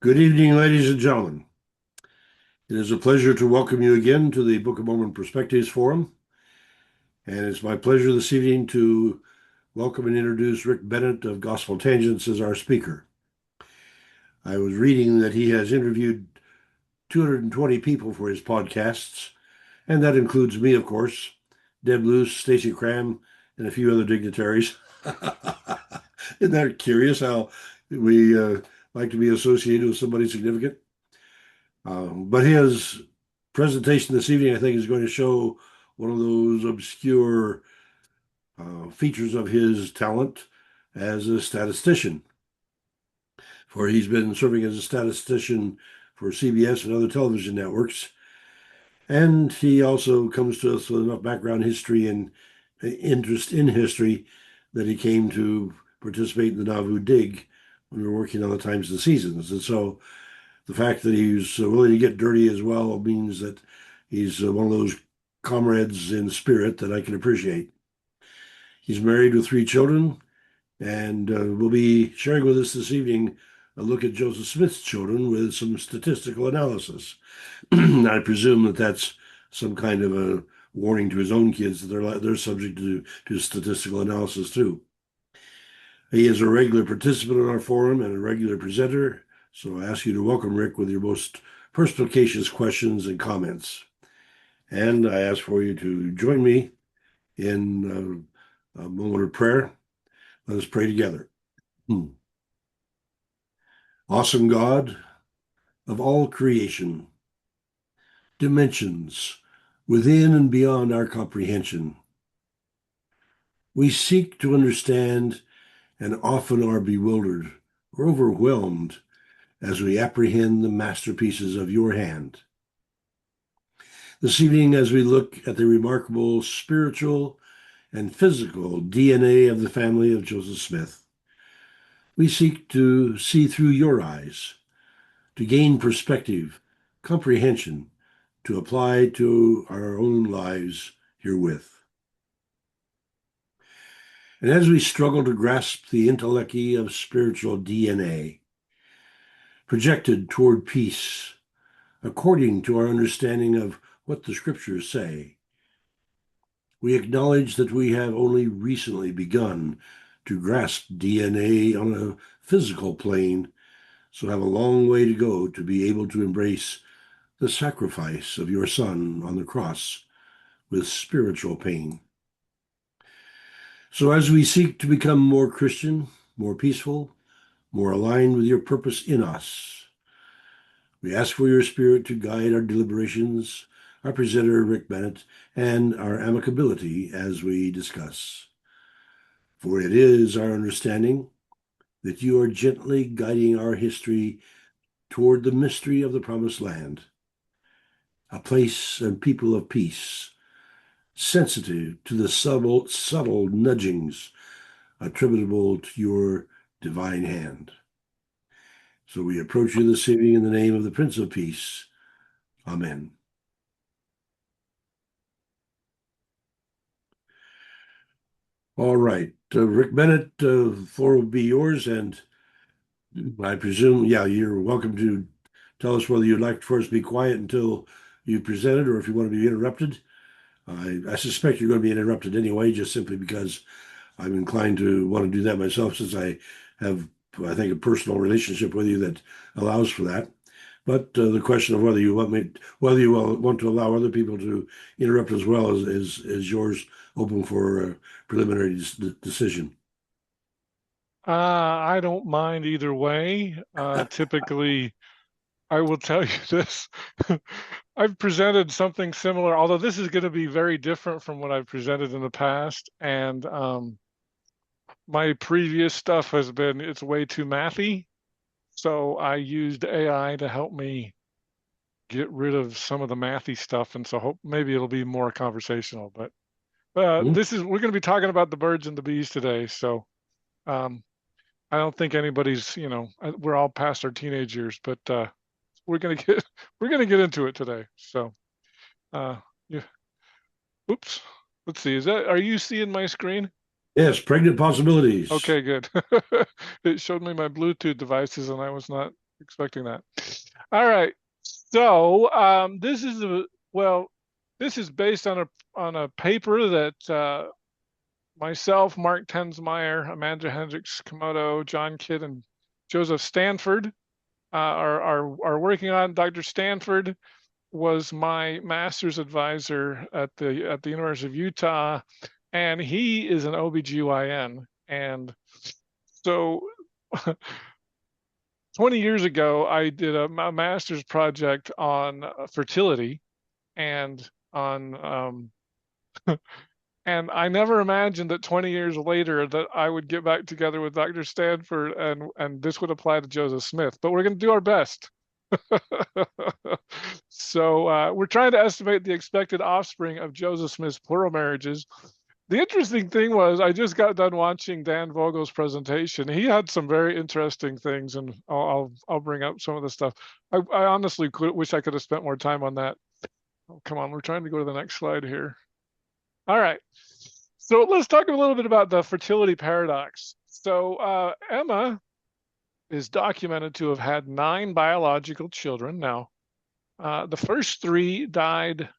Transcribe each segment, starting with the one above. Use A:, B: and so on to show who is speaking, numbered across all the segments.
A: Good evening, ladies and gentlemen. It is a pleasure to welcome you again to the Book of Mormon Perspectives Forum. And it's my pleasure this evening to welcome and introduce Rick Bennett of Gospel Tangents as our speaker. I was reading that he has interviewed 220 people for his podcasts, and that includes me, of course, Deb Luce, Stacy Cram, and a few other dignitaries. Isn't that curious how we like to be associated with somebody significant? But his presentation this evening, I think, is going to show one of those obscure features of his talent as a statistician. For he's been serving as a statistician for CBS and other television networks. And he also comes to us with enough background history and interest in history that he came to participate in the Nauvoo Dig when we were working on the Times and Seasons. And so the fact that he's willing to get dirty as well means that he's one of those comrades in spirit that I can appreciate. He's married with three children and will be sharing with us this evening a look at Joseph Smith's children with some statistical analysis. I presume that that's some kind of a warning to his own kids that they're subject to statistical analysis too. He is a regular participant in our forum and a regular presenter, so I ask you to welcome Rick with your most perspicacious questions and comments. And I ask for you to join me in a moment of prayer. Let us pray together. Awesome God of all creation, dimensions within and beyond our comprehension, we seek to understand and often are bewildered or overwhelmed as we apprehend the masterpieces of your hand. This evening, as we look at the remarkable spiritual and physical DNA of the family of Joseph Smith, we seek to see through your eyes, to gain perspective, comprehension, to apply to our own lives herewith. And as we struggle to grasp the entelechy of spiritual DNA, projected toward peace, according to our understanding of what the scriptures say, we acknowledge that we have only recently begun to grasp DNA on a physical plane, so have a long way to go to be able to embrace the sacrifice of your Son on the cross with spiritual pain. So as we seek to become more Christian, more peaceful, more aligned with your purpose in us, we ask for your Spirit to guide our deliberations, our presenter, Rick Bennett, and our amicability as we discuss. For it is our understanding that you are gently guiding our history toward the mystery of the promised land, a place and people of peace, sensitive to the subtle nudgings attributable to your divine hand. So we approach you this evening in the name of the Prince of Peace. Amen. All right, Rick Bennett, the floor will be yours, and I presume, yeah, you're welcome to tell us whether you'd like for us to be quiet until you present it or if you want to be interrupted. I suspect you're going to be interrupted anyway, just simply because I'm inclined to want to do that myself, since I have, I think, a personal relationship with you that allows for that. But the question of whether you want to allow other people to interrupt as well is yours, open for a preliminary decision.
B: I don't mind either way. Typically, I will tell you this. I've presented something similar, although this is going to be very different from what I've presented in the past. And my previous stuff has been, it's way too mathy. So I used AI to help me get rid of some of the mathy stuff. And so maybe it'll be more conversational. But we're going to be talking about the birds and the bees today. So I don't think anybody's, we're all past our teenage years, but we're gonna get into it today. So, yeah. Oops. Let's see. Are you seeing my screen?
A: Yes, pregnant possibilities.
B: Okay, good. It showed me my Bluetooth devices, and I was not expecting that. All right. So this is this is based on a paper that myself, Mark Tensmeyer, Amanda Hendricks Komodo, John Kidd, and Joseph Stanford are working on. Dr. Stanford was my master's advisor at the University of Utah, and he is an OBGYN. And so 20 years ago, I did a master's project on fertility and on and I never imagined that 20 years later that I would get back together with Dr. Stanford and this would apply to Joseph Smith. But we're going to do our best. So we're trying to estimate the expected offspring of Joseph Smith's plural marriages. The interesting thing was I just got done watching Dan Vogel's presentation. He had some very interesting things, and I'll bring up some of the stuff. I honestly wish I could have spent more time on that. Oh, come on, we're trying to go to the next slide here. All right. So let's talk a little bit about the fertility paradox. So Emma is documented to have had 9 biological children. Now, the first 3 died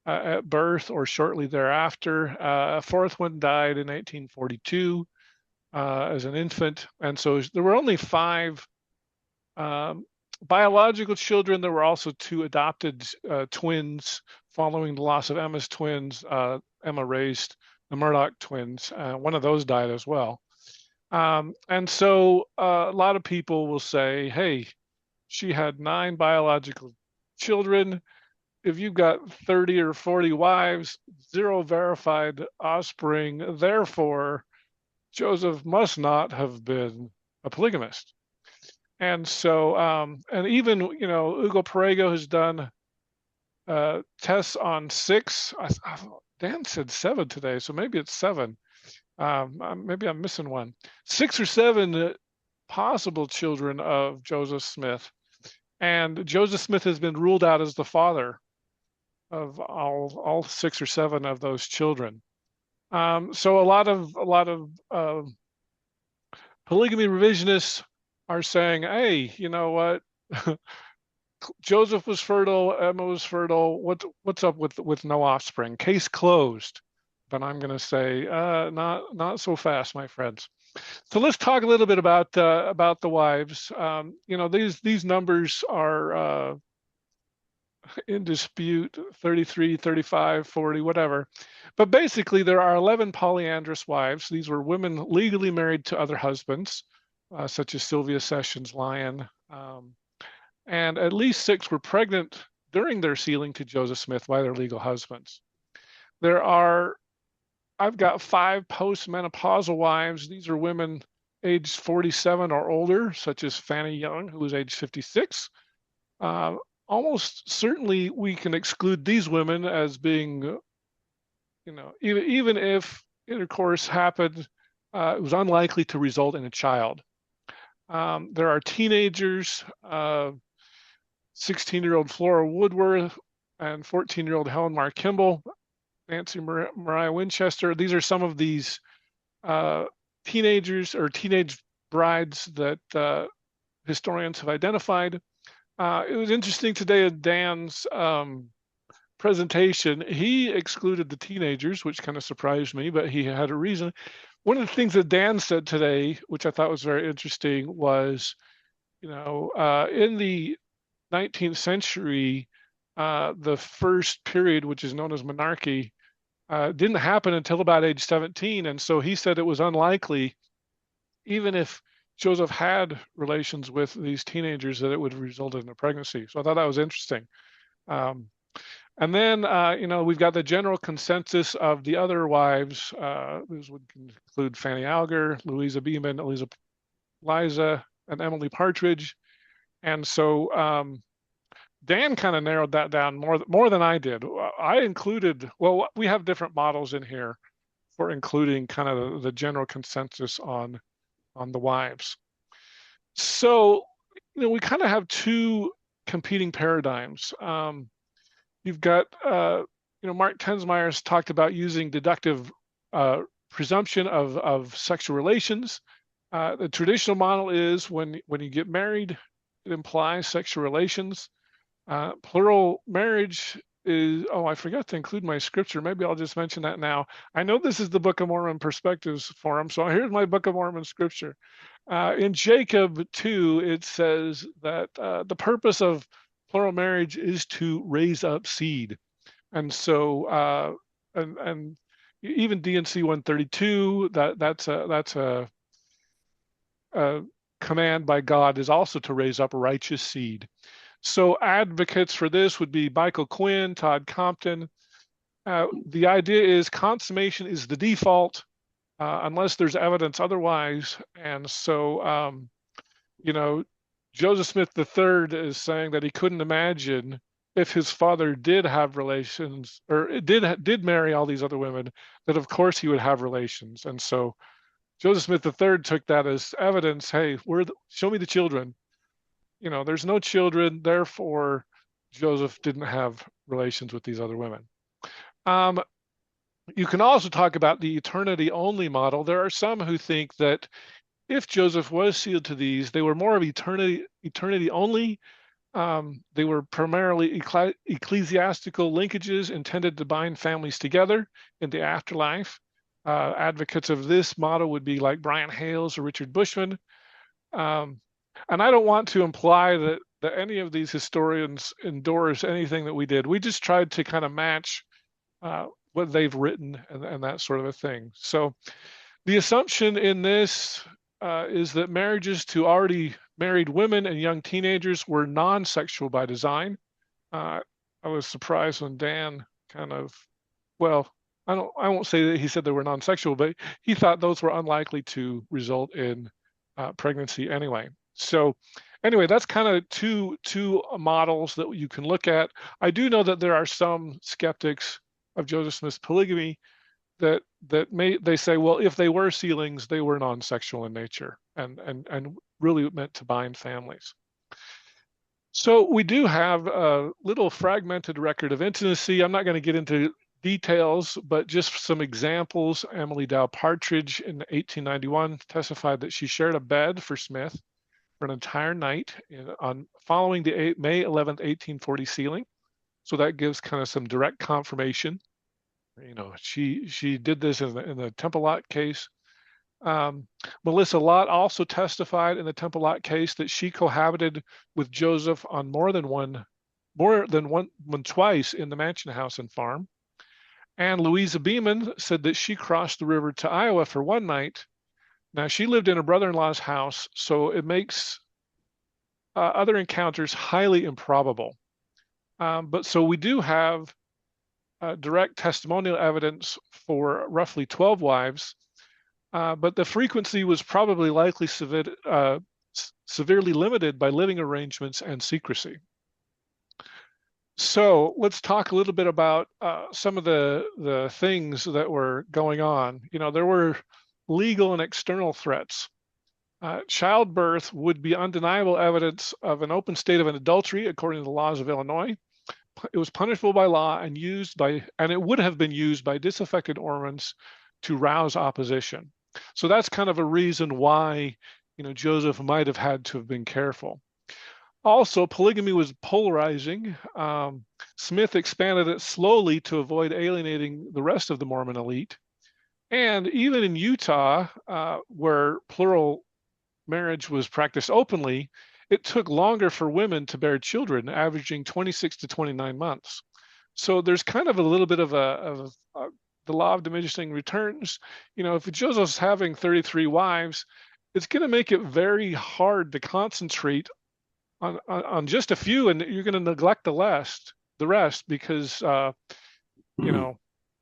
B: at birth or shortly thereafter. A 4th one died in 1842 as an infant. And so there were only 5 biological children. There were also 2 adopted twins following the loss of Emma's twins. Emma raised the Murdoch twins. One of those died as well. And so a lot of people will say, hey, she had 9 biological children. If you've got 30 or 40 wives, 0 verified offspring, therefore, Joseph must not have been a polygamist. And so, and even, Ugo Perego has done tests on 6. Dan said 7 today, so maybe it's 7. Maybe I'm missing one. 6 or 7 possible children of Joseph Smith. And Joseph Smith has been ruled out as the father of all 6 or 7 of those children. So a lot of polygamy revisionists are saying, hey, you know what? Joseph was fertile, Emma was fertile. What's up with no offspring? Case closed. But I'm going to say not so fast, my friends. So let's talk a little bit about the wives. These numbers are in dispute, 33, 35, 40, whatever. But basically, there are 11 polyandrous wives. These were women legally married to other husbands, such as Sylvia Sessions Lyon. And at least 6 were pregnant during their sealing to Joseph Smith by their legal husbands. I've got 5 postmenopausal wives. These are women aged 47 or older, such as Fanny Young, who was age 56. Almost certainly we can exclude these women as being, even if intercourse happened, it was unlikely to result in a child. There are teenagers, 16-year-old Flora Woodworth and 14-year-old Helen Mar Kimball, Nancy Mariah Winchester. These are some of these teenagers or teenage brides that historians have identified. It was interesting today at Dan's presentation. He excluded the teenagers, which kind of surprised me, but he had a reason. One of the things that Dan said today, which I thought was very interesting, was, in the 19th century, the first period, which is known as monarchy, didn't happen until about age 17. And so he said it was unlikely, even if Joseph had relations with these teenagers, that it would result in a pregnancy. So I thought that was interesting. And then, we've got the general consensus of the other wives. These would include Fanny Alger, Louisa Beeman, Liza, and Emily Partridge. And so Dan kind of narrowed that down more than I did. I included, we have different models in here for including kind of the general consensus on the wives. So, we kind of have 2 competing paradigms. You've got, Mark Tensmeyer has talked about using deductive presumption of sexual relations. The traditional model is when you get married, it implies sexual relations. Plural marriage is, oh, I forgot to include my scripture. Maybe I'll just mention that now. I know this is the Book of Mormon Perspectives Forum, so here's my Book of Mormon scripture. In Jacob 2, it says that the purpose of plural marriage is to raise up seed. And so, and even DNC 132, that's a command by God, is also to raise up righteous seed. So advocates for this would be Michael Quinn, Todd Compton. The idea is consummation is the default unless there's evidence otherwise. And so, you know, Joseph Smith III is saying that he couldn't imagine if his father did have relations or did marry all these other women, that of course he would have relations. And so Joseph Smith III took that as evidence. Hey, show me the children. There's no children, therefore Joseph didn't have relations with these other women. You can also talk about the eternity only model. There are some who think that if Joseph was sealed to these, they were more of eternity only. They were primarily ecclesiastical linkages intended to bind families together in the afterlife. Advocates of this model would be like Brian Hales or Richard Bushman. And I don't want to imply that any of these historians endorse anything that we did. We just tried to kind of match what they've written and that sort of a thing. So the assumption in this is that marriages to already married women and young teenagers were non-sexual by design. I was surprised when Dan well, I won't say that he said they were non-sexual, but he thought those were unlikely to result in pregnancy anyway. So anyway, that's kind of two models that you can look at. I do know that there are some skeptics of Joseph Smith's polygamy that they say, well, if they were sealings, they were non-sexual in nature and really meant to bind families. So we do have a little fragmented record of intimacy. I'm not going to get into details, but just some examples. Emily Dow Partridge in 1891 testified that she shared a bed for Smith for an entire night following the May 11th, 1840 sealing. So that gives kind of some direct confirmation. She did this in the Temple Lot case. Melissa Lott also testified in the Temple Lot case that she cohabited with Joseph on more than twice in the mansion house and farm. And Louisa Beeman said that she crossed the river to Iowa for one night. Now, she lived in her brother-in-law's house, so it makes other encounters highly improbable. But so we do have direct testimonial evidence for roughly 12 wives, but the frequency was probably likely severely limited by living arrangements and secrecy. So let's talk a little bit about some of the things that were going on. There were legal and external threats. Childbirth would be undeniable evidence of an open state of an adultery according to the laws of Illinois. It was punishable by law and it would have been used by disaffected Mormons to rouse opposition. So that's kind of a reason why, Joseph might have had to have been careful. Also, polygamy was polarizing. Smith expanded it slowly to avoid alienating the rest of the Mormon elite. And even in Utah, where plural marriage was practiced openly, it took longer for women to bear children, averaging 26 to 29 months. So there's kind of a little bit of the law of diminishing returns. If Joseph's having 33 wives, it's going to make it very hard to concentrate on just a few, and you're going to neglect the rest because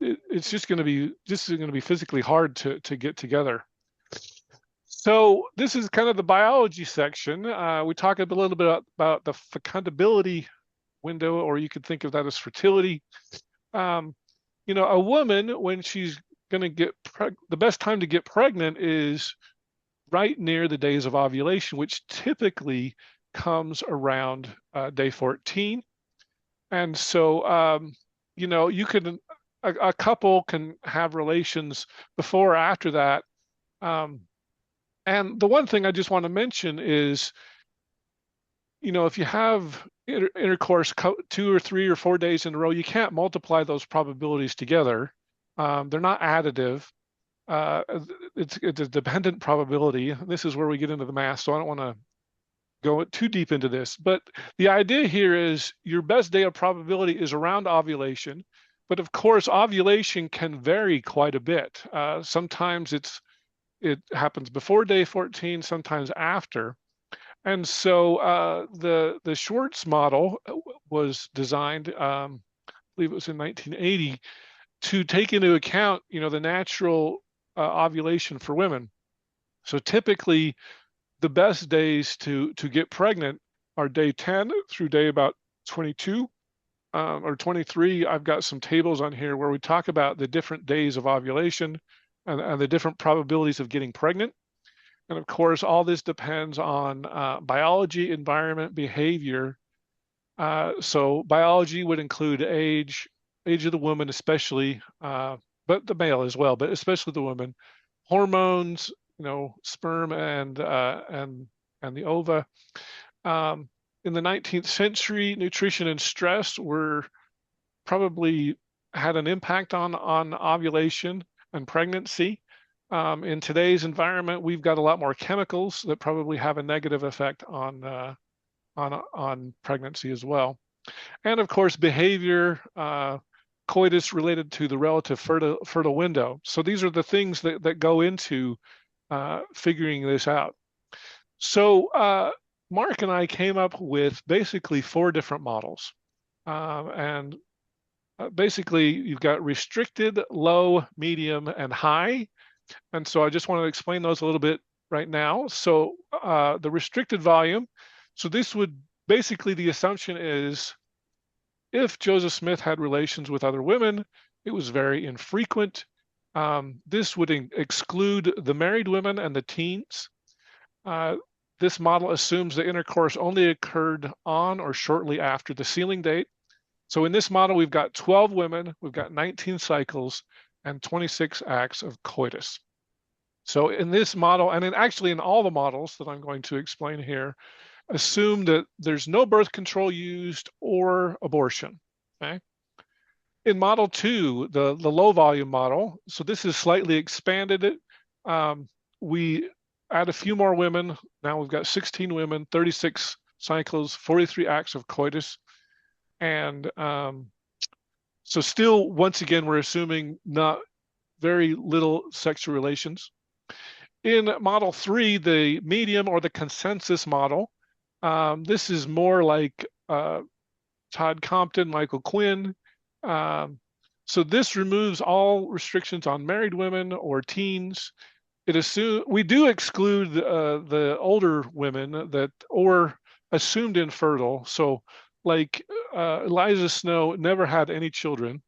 B: it's just going to be physically hard to get together. So this is kind of the biology section. We talk a little bit about the fecundability window, or you could think of that as fertility. A woman, when she's going to get the best time to get pregnant is right near the days of ovulation, which typically comes around day 14. And so, you can, a couple can have relations before or after that. And the one thing I just want to mention is, if you have intercourse 2 or 3 or 4 days in a row, you can't multiply those probabilities together. They're not additive. Uh, it's a dependent probability. This is where we get into the math, so I don't want to go too deep into this. But the idea here is your best day of probability is around ovulation. But of course, ovulation can vary quite a bit. Sometimes it happens before day 14, sometimes after. And so the Schwartz model was designed, I believe it was in 1980, to take into account, the natural ovulation for women. So typically, the best days to get pregnant are day 10 through day about 22 or 23. I've got some tables on here where we talk about the different days of ovulation and the different probabilities of getting pregnant. And of course, all this depends on biology, environment, behavior. So biology would include age of the woman, especially, but the male as well, but especially the woman, hormones, sperm and the ova. In the 19th century, nutrition and stress were probably had an impact on ovulation and pregnancy. In today's environment, we've got a lot more chemicals that probably have a negative effect on pregnancy as well. And of course, behavior, coitus related to the relative fertile window. So these are the things that go into figuring this out. So Mark and I came up with basically 4 different models. And basically, you've got restricted, low, medium, and high. And so I just want to explain those a little bit right now. So the restricted volume, so this would basically, the assumption is if Joseph Smith had relations with other women, it was very infrequent. This would exclude the married women and the teens. This model assumes the intercourse only occurred on or shortly after the sealing date. So in this model, we've got 12 women, we've got 19 cycles, and 26 acts of coitus. So in this model, and actually in all the models that I'm going to explain here, assume that there's no birth control used or abortion. Okay. In model 2, the low volume model, so this is slightly expanded it. We add a few more women. Now we've got 16 women, 36 cycles, 43 acts of coitus. And so still, once again, we're assuming not very little sexual relations. In model 3, the medium or the consensus model, this is more like Todd Compton, Michael Quinn. So this removes all restrictions on married women or teens. We do exclude the older women that or assumed infertile. So like Eliza Snow never had any children.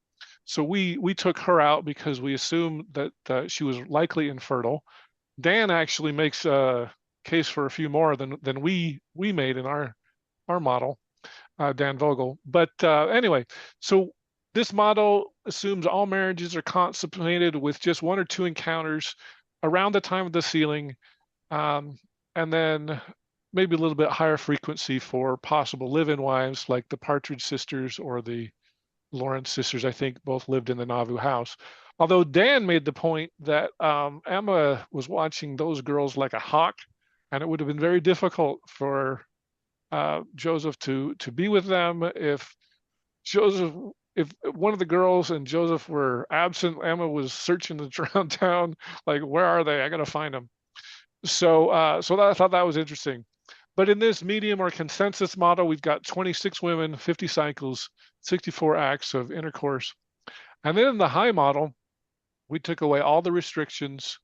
B: So we took her out because we assumed that she was likely infertile. Dan actually makes a case for a few more than we made in our model, Dan Vogel. But anyway, so this model assumes all marriages are consummated with just 1 or 2 encounters around the time of the sealing, and then maybe a little bit higher frequency for possible live-in wives like the Partridge sisters or the Lawrence sisters. I think both lived in the Nauvoo house. Although Dan made the point that Emma was watching those girls like a hawk, and it would have been very difficult for Joseph to be with them if one of the girls and Joseph were absent. Emma was searching around town, like, where are they? I got to find them. So I thought that was interesting. But in this medium or consensus model, we've got 26 women, 50 cycles, 64 acts of intercourse. And then in the high model, we took away all the restrictions.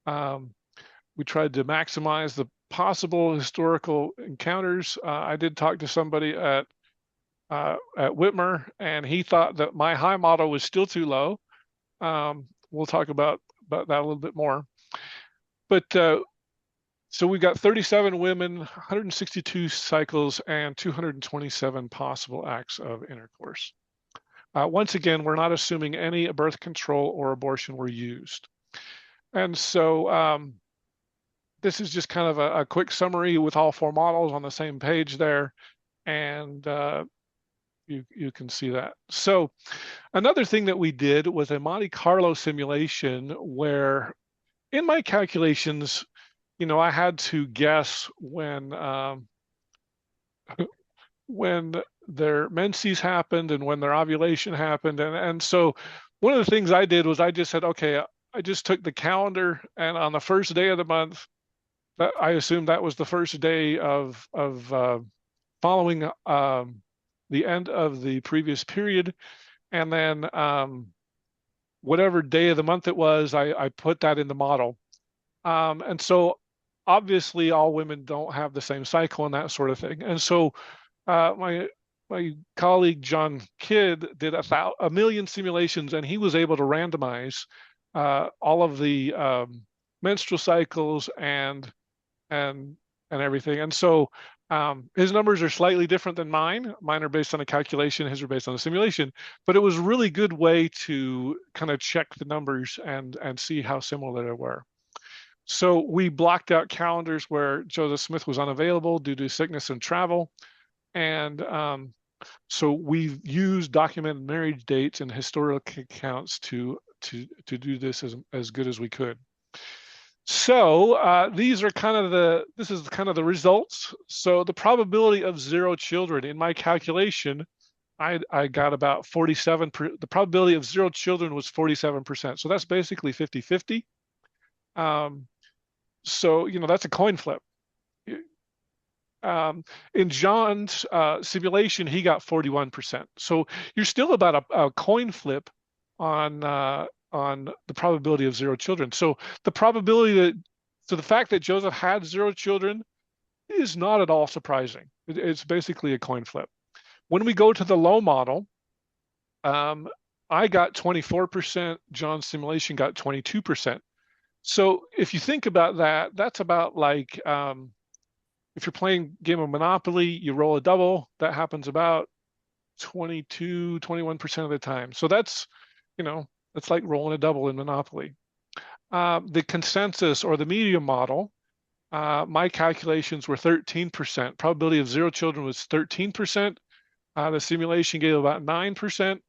B: We tried to maximize the possible historical encounters. I did talk to somebody at Whitmer, and he thought that my high model was still too low. We'll talk about that a little bit more. But so we've got 37 women, 162 cycles, and 227 possible acts of intercourse. Once again, we're not assuming any birth control or abortion were used. And so this is just kind of a quick summary with all four models on the same page there, and you can see that. So another thing that we did was a Monte Carlo simulation where in my calculations, I had to guess when their menses happened and when their ovulation happened. And so one of the things I did was I just said, okay, I just took the calendar and on the first day of the month, that I assumed that was the first day of following the end of the previous period. And then whatever day of the month it was, I put that in the model. And so obviously all women don't have the same cycle and that sort of thing. And so my colleague John Kidd did a million simulations, and he was able to randomize all of the menstrual cycles and everything. And so his numbers are slightly different than mine. Mine are based on a calculation, his are based on a simulation. But it was a really good way to kind of check the numbers and see how similar they were. So we blocked out calendars where Joseph Smith was unavailable due to sickness and travel. And so we've used documented marriage dates and historical accounts to do this as good as we could. So these are this is kind of the results. So the probability of 0 children in my calculation, I got about 47. The probability of 0 children was 47%. So that's basically 50-50. So, that's a coin flip. In John's simulation, he got 41%. So you're still about a coin flip on the probability of 0 children. So the fact that Joseph had 0 children is not at all surprising. It's basically a coin flip. When we go to the low model, I got 24%. John's simulation got 22%. So if you think about that, that's about like if you're playing a game of Monopoly, you roll a double, that happens about 22, 21% of the time. So that's like rolling a double in Monopoly. The consensus or the medium model, my calculations were 13%. Probability of 0 children was 13%. The simulation gave about 9%.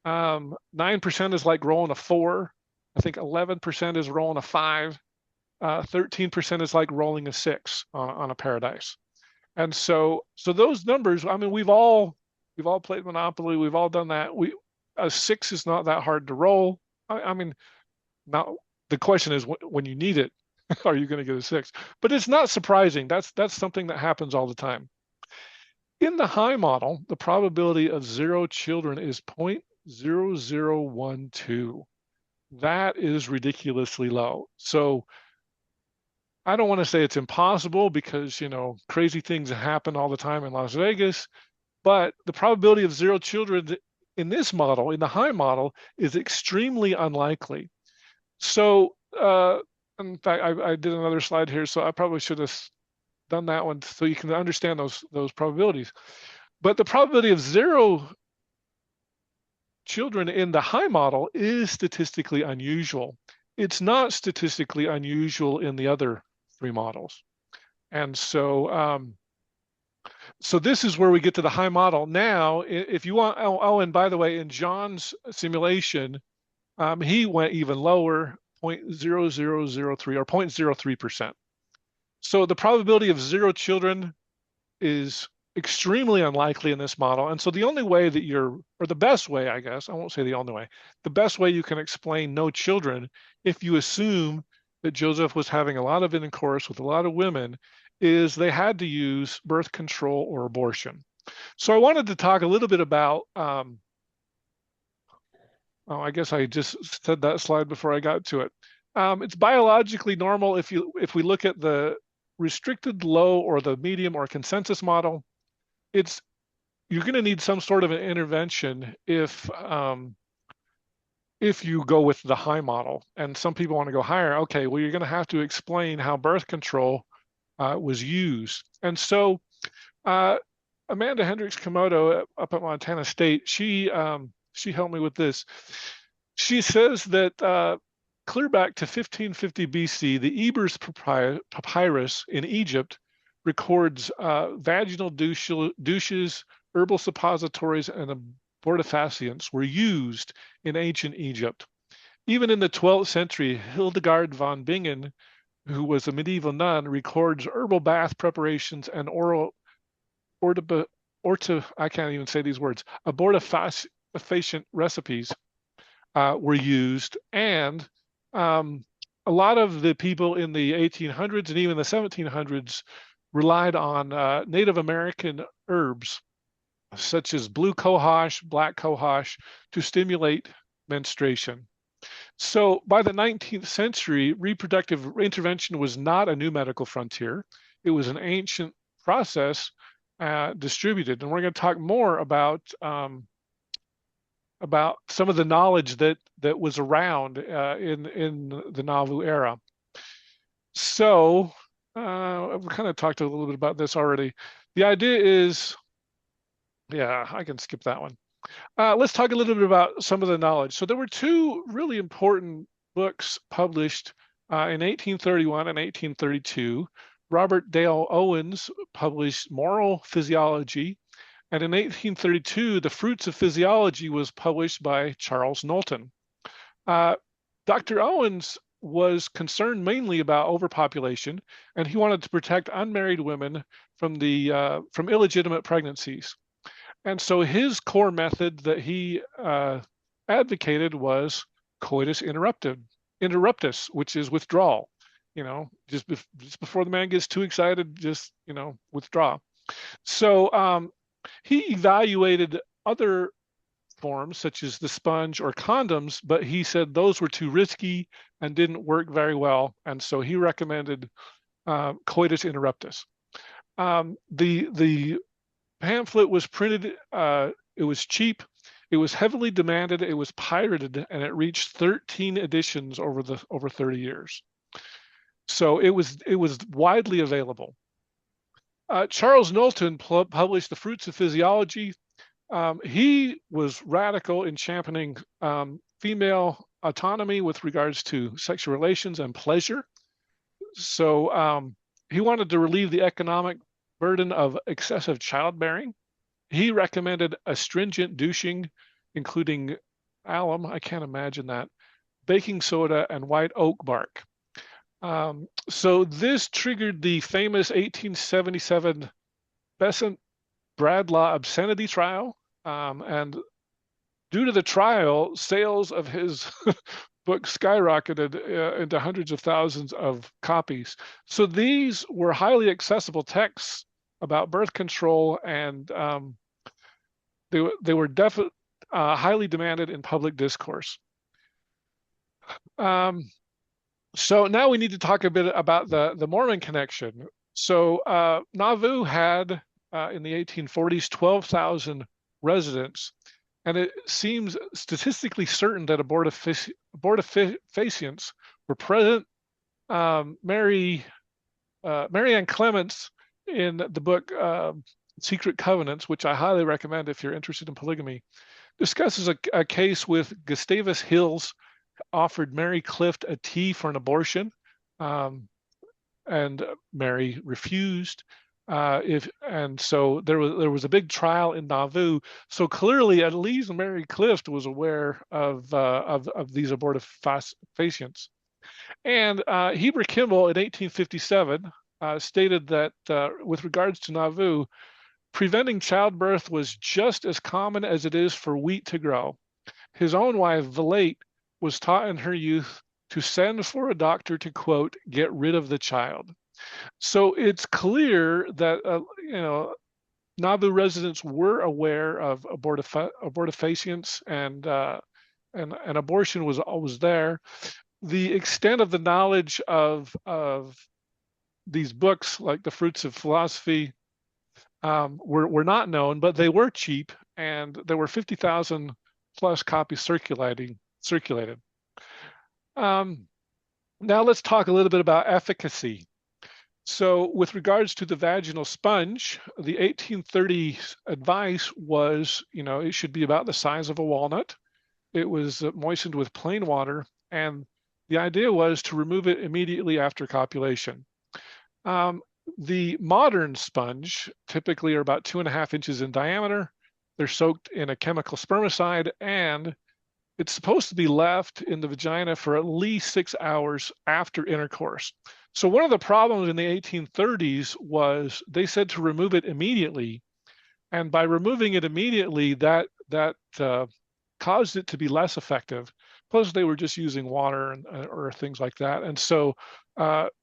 B: 9% is like rolling a 4. I think 11% is rolling a 5. 13% is like rolling a 6 on a paradise. And so those numbers, I mean, we've all played Monopoly, we've all done that. A 6 is not that hard to roll. I mean, now the question is when you need it, are you going to get a 6? But it's not surprising. That's something that happens all the time. In the high model, the probability of 0 children is 0.0012. That is ridiculously low. So I don't want to say it's impossible because, crazy things happen all the time in Las Vegas, but the probability of 0 children in this model, in the high model, is extremely unlikely. So, in fact, I did another slide here, so I probably should have done that one so you can understand those probabilities. But the probability of 0 children in the high model is statistically unusual. It's not statistically unusual in the other 3 models. And so so this is where we get to the high model. Now, if you want, and by the way, in John's simulation, he went even lower, 0.0003 or 0.03%. So the probability of 0 children is extremely unlikely in this model. And so the only way that or the best way, I guess, I won't say the only way, the best way you can explain no children, if you assume that Joseph was having a lot of intercourse with a lot of women, is they had to use birth control or abortion. So I wanted to talk a little bit about, I guess I just said that slide before I got to it. It's biologically normal if we look at the restricted low or the medium or consensus model, you're going to need some sort of an intervention if you go with the high model. And some people want to go higher. Okay, well, you're going to have to explain how birth control was used. And so Amanda Hendricks Komodo up at Montana State, she helped me with this. She says that clear back to 1550 BC, the Ebers papyrus in Egypt records vaginal douches, herbal suppositories, and abortifacients were used in ancient Egypt. Even in the 12th century, Hildegard von Bingen, who was a medieval nun, records herbal bath preparations and I can't even say these words, abortifacient recipes were used. And a lot of the people in the 1800s and even the 1700s relied on Native American herbs, such as blue cohosh, black cohosh, to stimulate menstruation. So by the 19th century, reproductive intervention was not a new medical frontier. It was an ancient process distributed. And we're going to talk more about some of the knowledge that was around in the Nauvoo era. So I've kind of talked a little bit about this already. The idea is, yeah, I can skip that one. Let's talk a little bit about some of the knowledge. So there were two really important books published in 1831 and 1832. Robert Dale Owens published Moral Physiology, and in 1832, The Fruits of Physiology was published by Charles Knowlton. Dr. Owens was concerned mainly about overpopulation, and he wanted to protect unmarried women from illegitimate pregnancies. And so his core method that he advocated was coitus interruptus, which is withdrawal. Just before the man gets too excited, just withdraw. So he evaluated other forms such as the sponge or condoms, but he said those were too risky and didn't work very well, and so he recommended coitus interruptus. The pamphlet was printed. It was cheap. It was heavily demanded. It was pirated, and it reached 13 editions over 30 years. So it was widely available. Charles Knowlton published The Fruits of Physiology. He was radical in championing female autonomy with regards to sexual relations and pleasure. So he wanted to relieve the economic burden of excessive childbearing. He recommended astringent douching, including alum, I can't imagine that, baking soda, and white oak bark. So this triggered the famous 1877 Besant-Bradlaugh obscenity trial. And due to the trial, sales of his book skyrocketed into hundreds of thousands of copies. So these were highly accessible texts about birth control, and they were definitely highly demanded in public discourse. So now we need to talk a bit about the Mormon connection. So Nauvoo had in the 1840s 12,000 residents, and it seems statistically certain that abortifacients were present. Mary Ann Clements, in the book Secret Covenants, which I highly recommend if you're interested in polygamy, discusses a case with Gustavus Hills offered Mary Clift a tea for an abortion, and Mary refused. So there was a big trial in Nauvoo. So clearly, at least Mary Clift was aware of these abortifacients. And Heber Kimball in 1857 stated that with regards to Nauvoo, preventing childbirth was just as common as it is for wheat to grow. His own wife, Valete, was taught in her youth to send for a doctor to, quote, get rid of the child. So it's clear that, Nauvoo residents were aware of abortifacients, and abortion was always there. The extent of the knowledge of these books, like The Fruits of Philosophy, were not known, but they were cheap, and there were 50,000 plus copies circulated. Now let's talk a little bit about efficacy. So with regards to the vaginal sponge, the 1830 advice was, it should be about the size of a walnut. It was moistened with plain water, and the idea was to remove it immediately after copulation. Um, the modern sponge typically are about 2.5 inches in diameter. They're soaked in a chemical spermicide, and it's supposed to be left in the vagina for at least 6 hours after intercourse. So one of the problems in the 1830s was they said to remove it immediately, and by removing it immediately, that caused it to be less effective. Plus, they were just using water or things like that, and so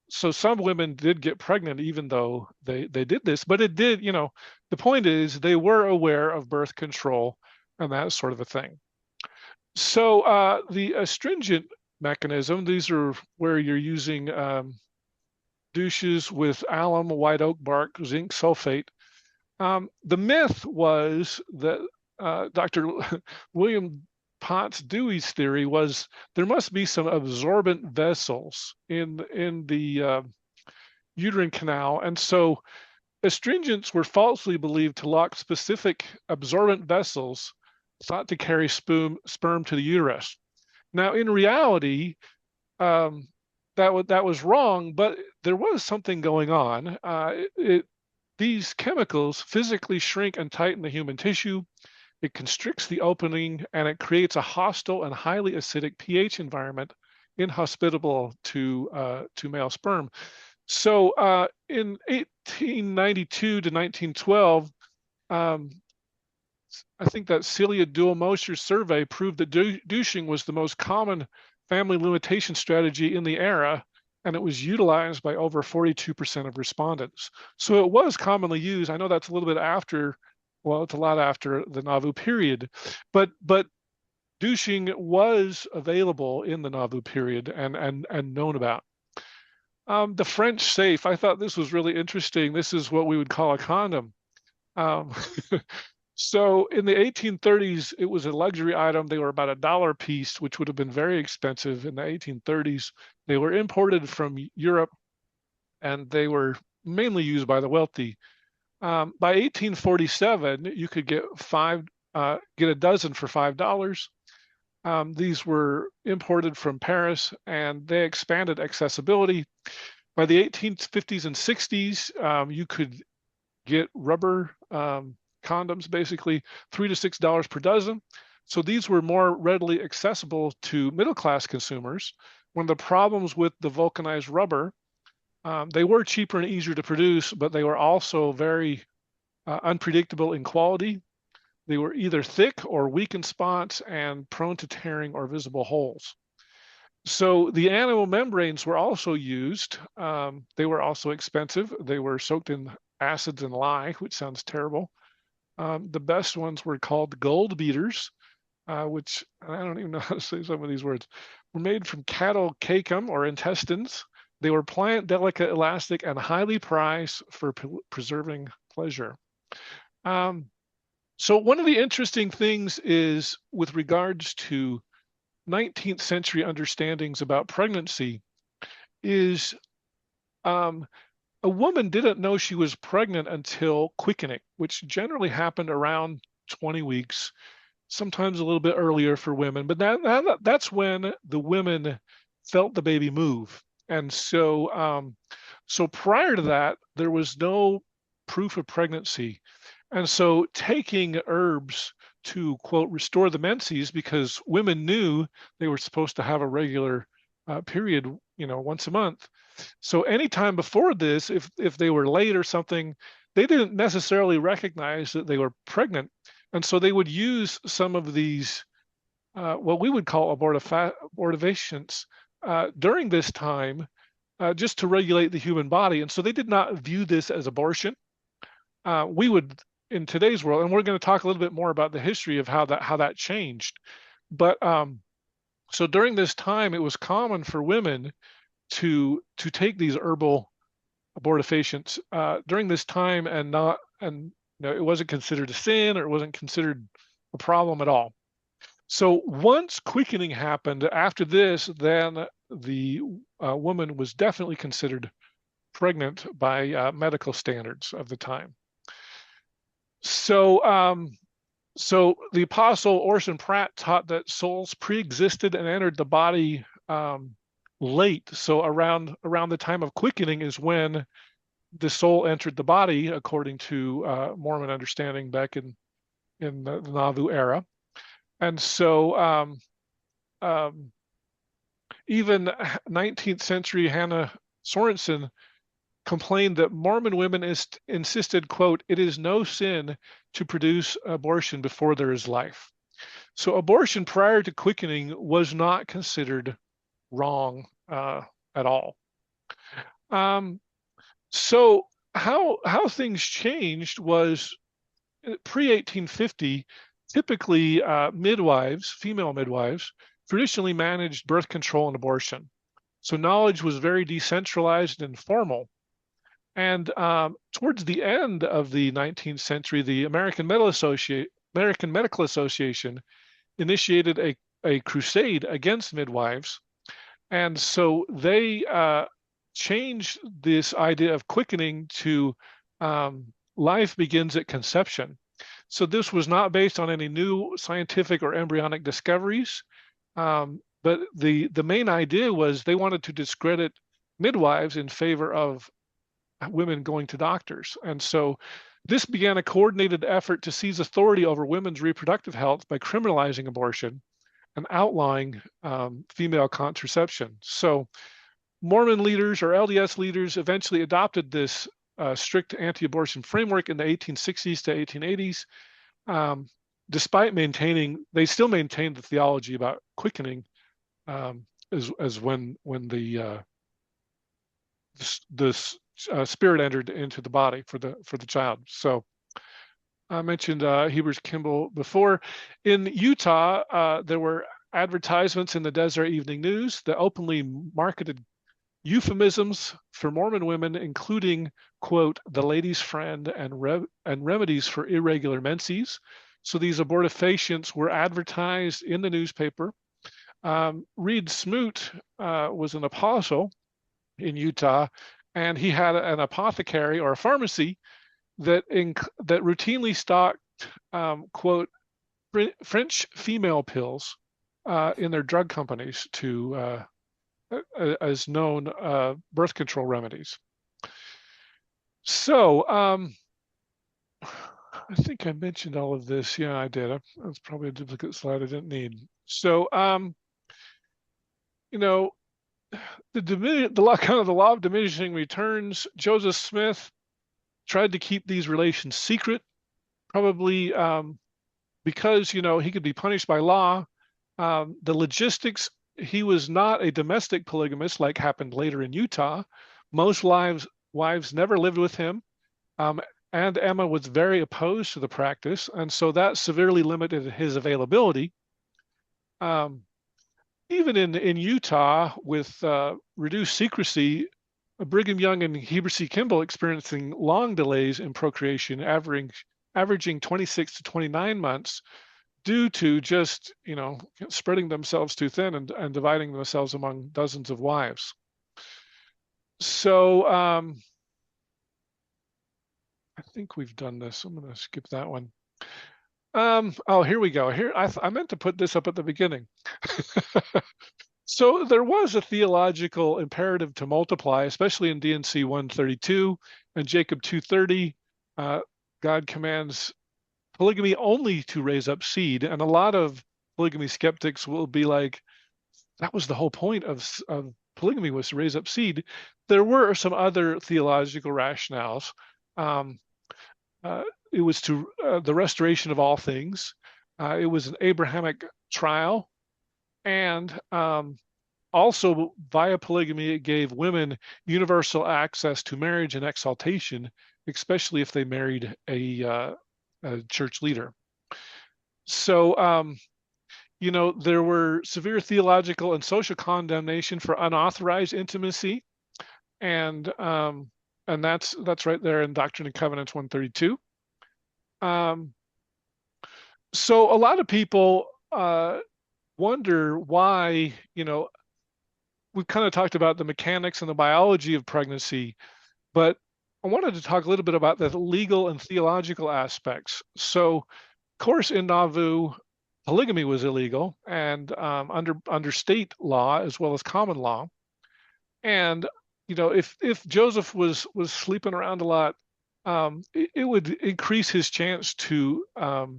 B: some women did get pregnant even though they did this. But it did, the point is they were aware of birth control and that sort of a thing. So the astringent mechanism, these are where you're using douches with alum, white oak bark, zinc sulfate. The myth was that Dr. William Potts Dewey's theory was there must be some absorbent vessels in the uterine canal, and so astringents were falsely believed to lock specific absorbent vessels thought to carry sperm to the uterus. Now, in reality, um, that was wrong, but there was something going on. These chemicals physically shrink and tighten the human tissue. It constricts the opening, and it creates a hostile and highly acidic pH environment, inhospitable to male sperm. So in 1892 to 1912, um, I think that Celia Duell-Mosher's survey proved that douching was the most common family limitation strategy in the era, and it was utilized by over 42% of respondents. So it was commonly used. I know that's a little bit after, well, it's a lot after the Nauvoo period, but douching was available in the Nauvoo period and known about. The French safe, I thought this was really interesting. This is what we would call a condom. Um, So in the 1830s, it was a luxury item. They were about $1 a piece, which would have been very expensive in the 1830s. They were imported from Europe, and they were mainly used by the wealthy. By 1847, you could get get a dozen for $5. These were imported from Paris, and they expanded accessibility. By the 1850s and 60s, you could get rubber condoms, basically $3 to $6 per dozen. So these were more readily accessible to middle-class consumers. One of the problems with the vulcanized rubber, they were cheaper and easier to produce, but they were also very unpredictable in quality. They were either thick or weak in spots and prone to tearing or visible holes. So the animal membranes were also used. They were also expensive. They were soaked in acids and lye, which sounds terrible. The best ones were called gold beaters, which I don't even know how to say some of these words, were made from cattle caecum or intestines. They were pliant, delicate, elastic, and highly prized for preserving pleasure. So one of the interesting things is with regards to 19th century understandings about pregnancy is a woman didn't know she was pregnant until quickening, which generally happened around 20 weeks, sometimes a little bit earlier for women. But that's when the women felt the baby move. And so prior to that, there was no proof of pregnancy. And so taking herbs to, quote, restore the menses, because women knew they were supposed to have a regular period, once a month. So anytime before this, if they were late or something, they didn't necessarily recognize that they were pregnant. And so they would use some of these, what we would call abortifacients, during this time, just to regulate the human body. And so they did not view this as abortion. We would, in today's world, and we're going to talk a little bit more about the history of how that changed. But so during this time, it was common for women to take these herbal abortifacients during this time, and it wasn't considered a sin, or it wasn't considered a problem at all. So once quickening happened after this, then the woman was definitely considered pregnant by medical standards of the time. So the apostle Orson Pratt taught that souls pre-existed and entered the body late. So around the time of quickening is when the soul entered the body, according to Mormon understanding back in the Nauvoo era. And so um, even 19th century Hannah Sorensen complained that Mormon women insisted, quote, "It is no sin to produce abortion before there is life." So abortion prior to quickening was not considered wrong at all. Um, so how things changed was pre 1850. Typically, midwives, female midwives, traditionally managed birth control and abortion. So knowledge was very decentralized and informal. And towards the end of the 19th century, the American Medical Association initiated a crusade against midwives. And so they changed this idea of quickening to life begins at conception. So this was not based on any new scientific or embryonic discoveries, but the main idea was they wanted to discredit midwives in favor of women going to doctors. And so this began a coordinated effort to seize authority over women's reproductive health by criminalizing abortion and outlawing female contraception. So Mormon leaders or LDS leaders eventually adopted this strict anti-abortion framework in the 1860s to 1880s, despite they still maintained the theology about quickening as when the spirit entered into the body for the child. So I mentioned Heber's Kimball before. In Utah, there were advertisements in the Desert Evening News that openly marketed euphemisms for Mormon women, including, quote, "the lady's friend" and remedies for irregular menses. So these abortifacients were advertised in the newspaper. Reed Smoot was an apostle in Utah, and he had an apothecary or a pharmacy that routinely stocked, quote, French female pills in their drug companies to as known birth control remedies. So I think I mentioned all of this. Yeah, I did. That's probably a duplicate slide I didn't need. So you know, the law of diminishing returns. Joseph Smith tried to keep these relations secret, probably because he could be punished by law. The logistics. He was not a domestic polygamist like happened later in Utah. Most wives never lived with him, and Emma was very opposed to the practice, and so that severely limited his availability. Even in Utah, with reduced secrecy, Brigham Young and Heber C. Kimball experiencing long delays in procreation, averaging 26 to 29 months, due to just spreading themselves too thin and dividing themselves among dozens of wives. So I think we've done this. I'm going to skip that one. Oh, here we go. Here I meant to put this up at the beginning. So there was a theological imperative to multiply, especially in D&C 132 and Jacob 2:30. God commands polygamy only to raise up seed, and a lot of polygamy skeptics will be like, that was the whole point of polygamy, was to raise up seed. There were some other theological rationales. It was to the restoration of all things. It was an Abrahamic trial, and also via polygamy, it gave women universal access to marriage and exaltation, especially if they married a church leader. So, there were severe theological and social condemnation for unauthorized intimacy, and that's right there in Doctrine and Covenants 132. So a lot of people wonder why, we've kind of talked about the mechanics and the biology of pregnancy, but I wanted to talk a little bit about the legal and theological aspects. So, of course, in Nauvoo, polygamy was illegal, and under state law as well as common law. And if Joseph was sleeping around a lot, it would increase his chance to not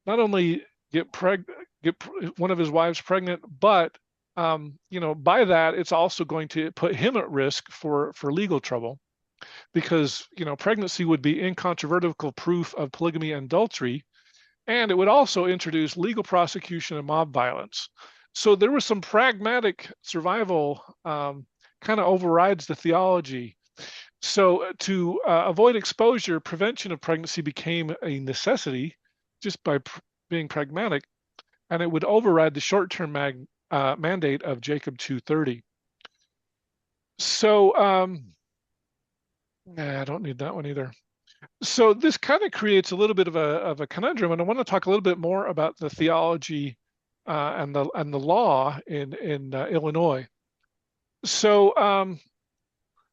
B: only get one of his wives pregnant, but by that it's also going to put him at risk for legal trouble, because pregnancy would be incontrovertible proof of polygamy and adultery, and it would also introduce legal prosecution and mob violence. So there was some pragmatic survival, kind of overrides the theology. So to avoid exposure, prevention of pregnancy became a necessity just by being pragmatic, and it would override the short-term mandate of Jacob 2:30. So I don't need that one either. So this kind of creates a little bit of a conundrum, and I want to talk a little bit more about the theology and the law in Illinois. So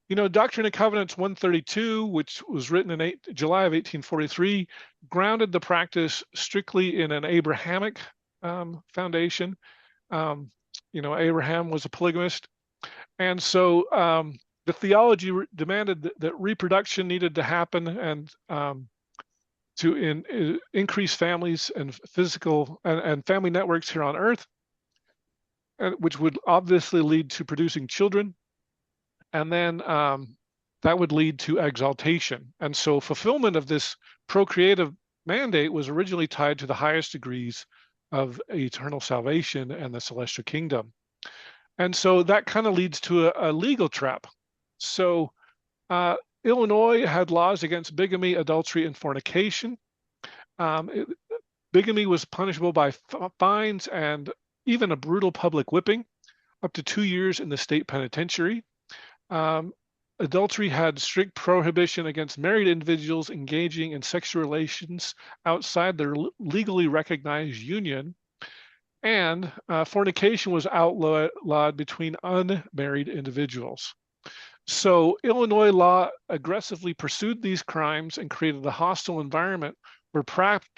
B: Doctrine and Covenants 132, which was written in July of 1843, grounded the practice strictly in an Abrahamic foundation. Abraham was a polygamist, and so the theology demanded that reproduction needed to happen, and to increase families and physical and family networks here on Earth, which would obviously lead to producing children, and then that would lead to exaltation. And so fulfillment of this procreative mandate was originally tied to the highest degrees of eternal salvation and the celestial kingdom. And so that kind of leads to a legal trap. So Illinois had laws against bigamy, adultery, and fornication. Bigamy was punishable by fines and even a brutal public whipping, up to 2 years in the state penitentiary. Adultery had strict prohibition against married individuals engaging in sexual relations outside their legally recognized union. And fornication was outlawed between unmarried individuals. So Illinois law aggressively pursued these crimes and created a hostile environment where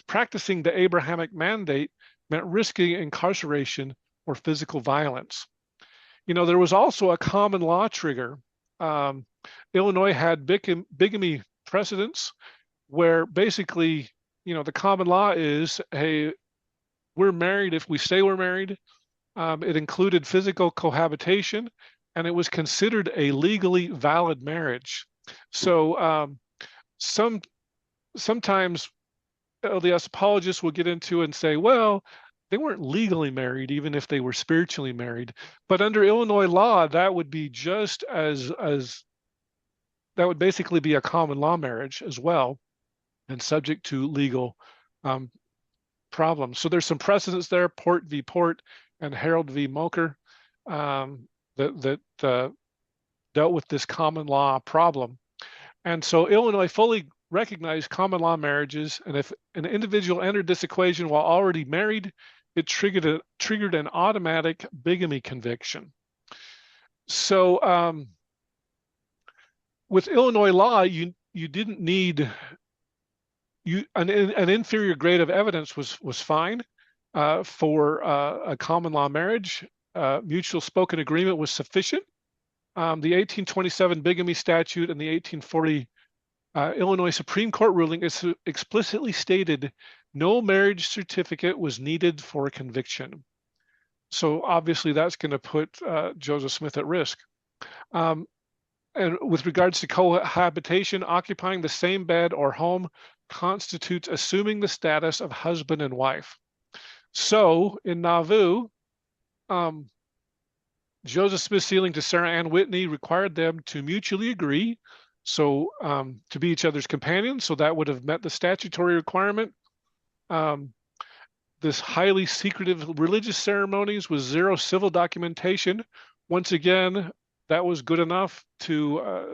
B: practicing the Abrahamic mandate meant risking incarceration or physical violence. There was also a common law trigger. Illinois had bigamy precedents where basically, the common law is, hey, we're married if we say we're married. It included physical cohabitation, and it was considered a legally valid marriage. So sometimes LDS apologists will get into and say, well, they weren't legally married, even if they were spiritually married. But under Illinois law, that would be just as that would basically be a common law marriage as well, and subject to legal problems. So there's some precedents there, Port v. Port and Harold v. Moker, that dealt with this common law problem. And so Illinois fully recognized common law marriages, and if an individual entered this equation while already married, it triggered an automatic bigamy conviction. So with Illinois law, you didn't need an inferior grade of evidence was fine for a common law marriage. Mutual spoken agreement was sufficient. The 1827 bigamy statute and the 1840 Illinois Supreme Court ruling is explicitly stated no marriage certificate was needed for a conviction. So obviously that's going to put Joseph Smith at risk. And with regards to cohabitation, occupying the same bed or home constitutes assuming the status of husband and wife. So in Nauvoo, Joseph Smith's sealing to Sarah Ann Whitney required them to mutually agree, so to be each other's companions. So that would have met the statutory requirement. This highly secretive religious ceremonies with zero civil documentation. Once again, that was good enough to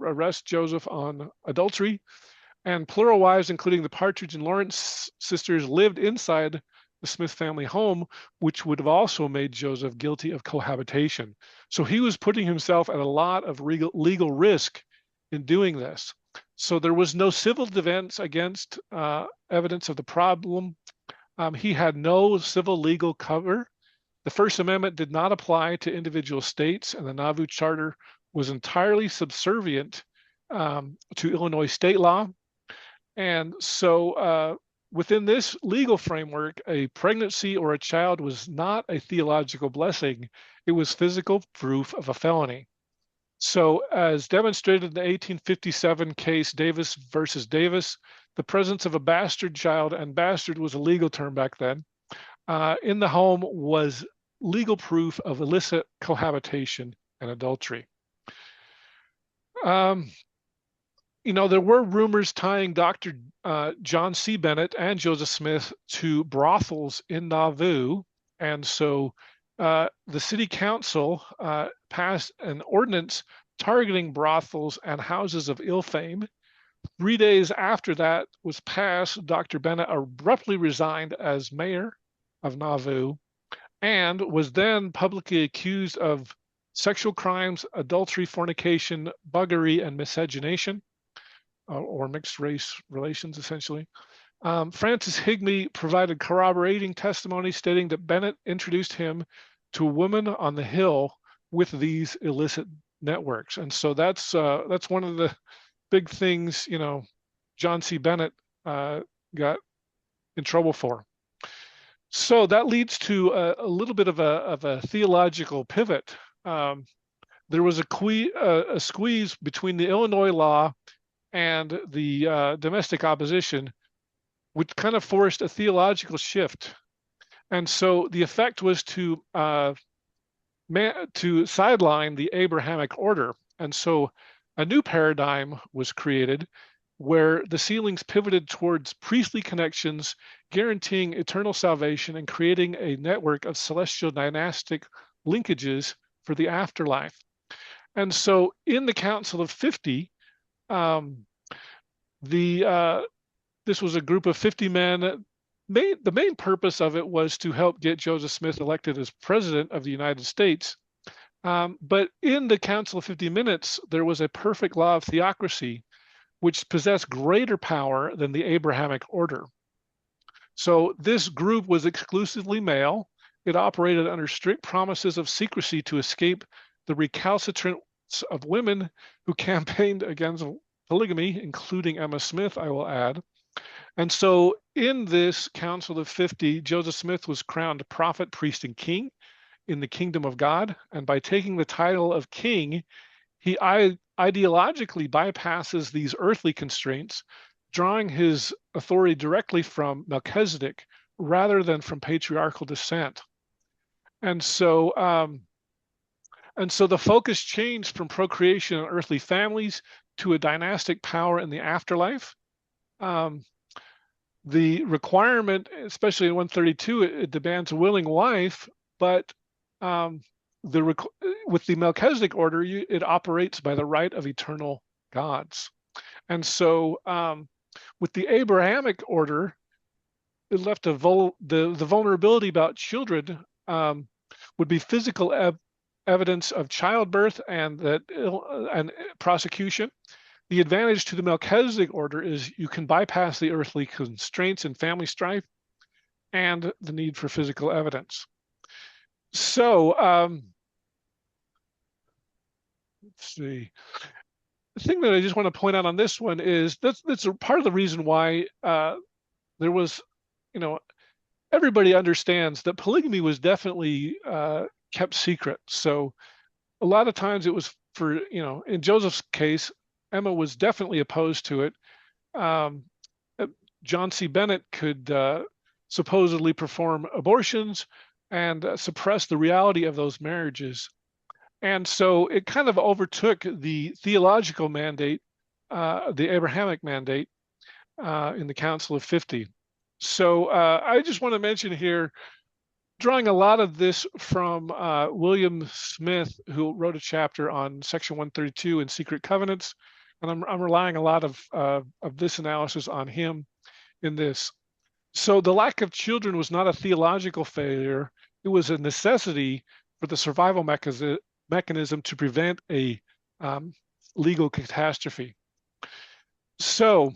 B: arrest Joseph on adultery. And plural wives, including the Partridge and Lawrence sisters, lived inside the Smith family home, which would have also made Joseph guilty of cohabitation. So he was putting himself at a lot of legal risk in doing this. So there was no civil defense against evidence of the problem. He had no civil legal cover. The First Amendment did not apply to individual states, and the Nauvoo Charter was entirely subservient to Illinois state law. And so within this legal framework, a pregnancy or a child was not a theological blessing. It was physical proof of a felony. So as demonstrated in the 1857 case Davis versus Davis, the presence of a bastard child, and bastard was a legal term back then, in the home was legal proof of illicit cohabitation and adultery. There were rumors tying Dr. John C. Bennett and Joseph Smith to brothels in Nauvoo. And so the city council passed an ordinance targeting brothels and houses of ill fame. 3 days after that was passed, Dr. Bennett abruptly resigned as mayor of Nauvoo and was then publicly accused of sexual crimes, adultery, fornication, buggery, and miscegenation, or mixed race relations, essentially. Francis Higbee provided corroborating testimony stating that Bennett introduced him to a woman on the Hill with these illicit networks. And so that's one of the big things, John C. Bennett got in trouble for. So that leads to a little bit of a theological pivot. There was a squeeze between the Illinois law and the domestic opposition, which kind of forced a theological shift. And so the effect was to sideline the Abrahamic order. And so a new paradigm was created where the sealings pivoted towards priestly connections, guaranteeing eternal salvation and creating a network of celestial dynastic linkages for the afterlife. And so in the Council of 50, this was a group of 50 men. The main purpose of it was to help get Joseph Smith elected as president of the United States. But in the Council of 50 Minutes, there was a perfect law of theocracy, which possessed greater power than the Abrahamic order. So this group was exclusively male. It operated under strict promises of secrecy to escape the recalcitrance of women who campaigned against polygamy, including Emma Smith, I will add. And so in this Council of 50, Joseph Smith was crowned prophet, priest, and king in the kingdom of God. And by taking the title of king, he ideologically bypasses these earthly constraints, drawing his authority directly from Melchizedek rather than from patriarchal descent. And so the focus changed from procreation and earthly families to a dynastic power in the afterlife. The requirement, especially in 132, it demands a willing wife, but with the Melchizedek order, it operates by the right of eternal gods. And so with the Abrahamic order, it left the vulnerability about children would be physical evidence of childbirth and prosecution. The advantage to the Melchizedek order is you can bypass the earthly constraints and family strife and the need for physical evidence. So let's see. The thing that I just want to point out on this one is that's a part of the reason why there was, everybody understands that polygamy was definitely kept secret. So a lot of times it was for, in Joseph's case, Emma was definitely opposed to it. John C. Bennett could supposedly perform abortions and suppress the reality of those marriages. And so it kind of overtook the theological mandate, the Abrahamic mandate in the Council of 50. So I just want to mention here, drawing a lot of this from William Smith, who wrote a chapter on Section 132 and secret covenants. And I'm relying a lot of this analysis on him in this. So the lack of children was not a theological failure. It was a necessity for the survival mechanism to prevent a legal catastrophe. So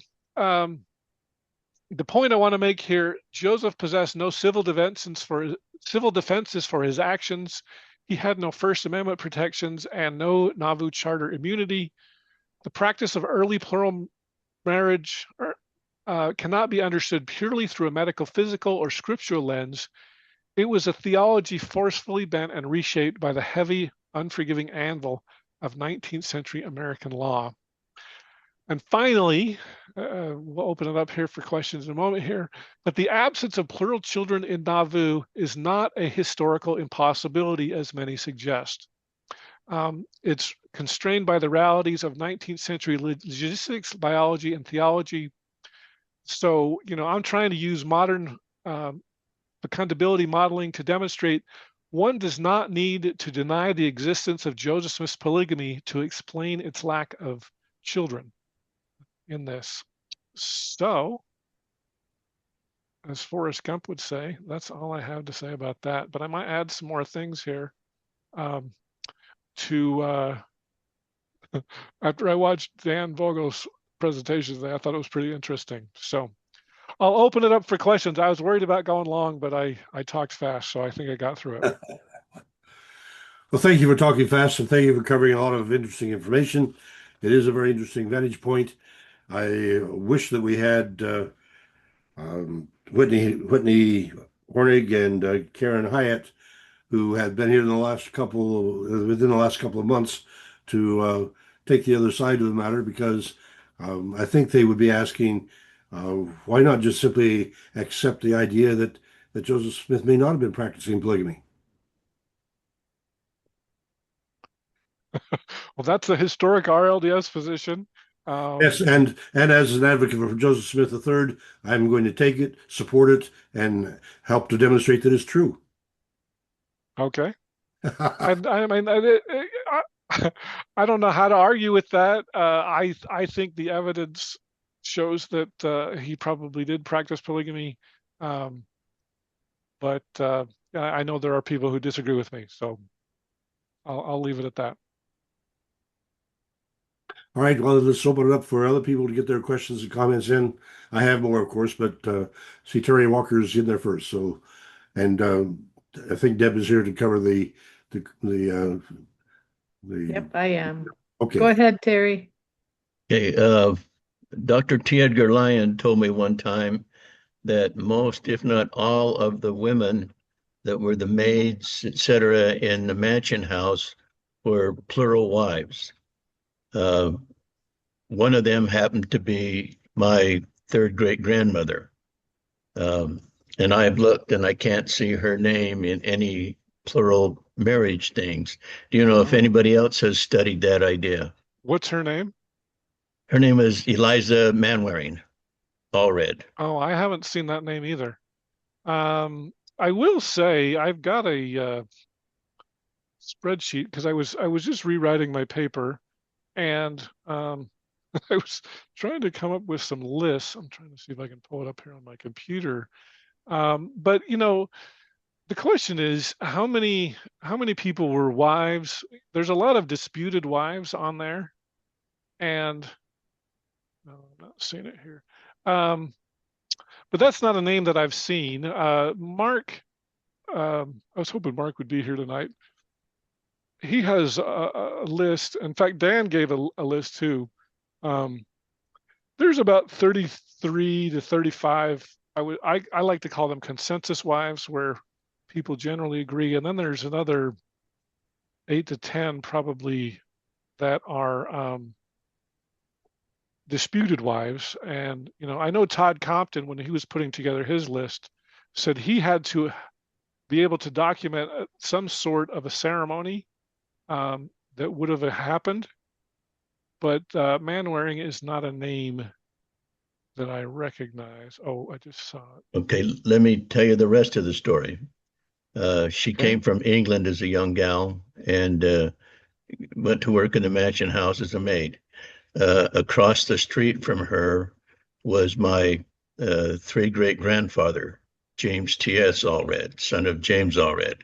B: the point I want to make here, Joseph possessed no civil defenses for his actions. He had no First Amendment protections and no Nauvoo Charter immunity. The practice of early plural marriage cannot be understood purely through a medical, physical, or scriptural lens. It was a theology forcefully bent and reshaped by the heavy, unforgiving anvil of 19th century American law. And finally, we'll open it up here for questions in a moment here, but the absence of plural children in Nauvoo is not a historical impossibility, as many suggest. It's constrained by the realities of 19th century logistics, biology, and theology. So, I'm trying to use modern fecundability modeling to demonstrate one does not need to deny the existence of Joseph Smith's polygamy to explain its lack of children in this. So, as Forrest Gump would say, that's all I have to say about that. But I might add some more things here to after I watched Dan Vogel's presentation today, I thought it was pretty interesting. So I'll open it up for questions. I was worried about going long, but I talked fast, so I think I got through it.
A: Well, thank you for talking fast and thank you for covering a lot of interesting information. It is a very interesting vantage point. I wish that we had Whitney Hornig and Karen Hyatt, who had been here in the last within the last couple of months, to take the other side of the matter, because I think they would be asking, why not just simply accept the idea that Joseph Smith may not have been practicing polygamy?
B: Well, that's a historic RLDS position.
A: Yes, and as an advocate for Joseph Smith III, I'm going to take it, support it, and help to demonstrate that it's true.
B: Okay. I mean, I don't know how to argue with that. I think the evidence shows that he probably did practice polygamy, but I know there are people who disagree with me, so I'll leave it at that.
A: All right, well, let's open it up for other people to get their questions and comments in. I have more, of course, but see, Terry Walker's in there first. So, and I think Deb is here to cover the
C: Yep, I am.
A: Okay.
C: Go ahead, Terry.
D: Okay, Dr. T. Edgar Lyon told me one time that most, if not all, of the women that were the maids, etc., in the mansion house were plural wives. One of them happened to be my third great grandmother. And I've looked and I can't see her name in any plural marriage things. Do you know if anybody else has studied that idea?
B: What's her name?
D: Her name is Eliza Manwaring, Allred.
B: Oh, I haven't seen that name either. I will say I've got a spreadsheet because I was just rewriting my paper, and I was trying to come up with some lists. I'm trying to see if I can pull it up here on my computer. But the question is how many people were wives? There's a lot of disputed wives on there, and no, I'm not seeing it here. But that's not a name that I've seen. Mark, I was hoping Mark would be here tonight. He has a list. In fact, Dan gave a list too. There's about 33 to 35. I like to call them consensus wives, where people generally agree, and then there's another 8 to 10 probably that are disputed wives. And I know Todd Compton, when he was putting together his list, said he had to be able to document some sort of a ceremony that would have happened. But Manwaring is not a name that I recognize. Oh, I just saw it.
D: Okay, let me tell you the rest of the story. She came from England as a young gal and went to work in the mansion house as a maid. Across the street from her was my three great grandfather, James T.S. Allred, son of James Allred.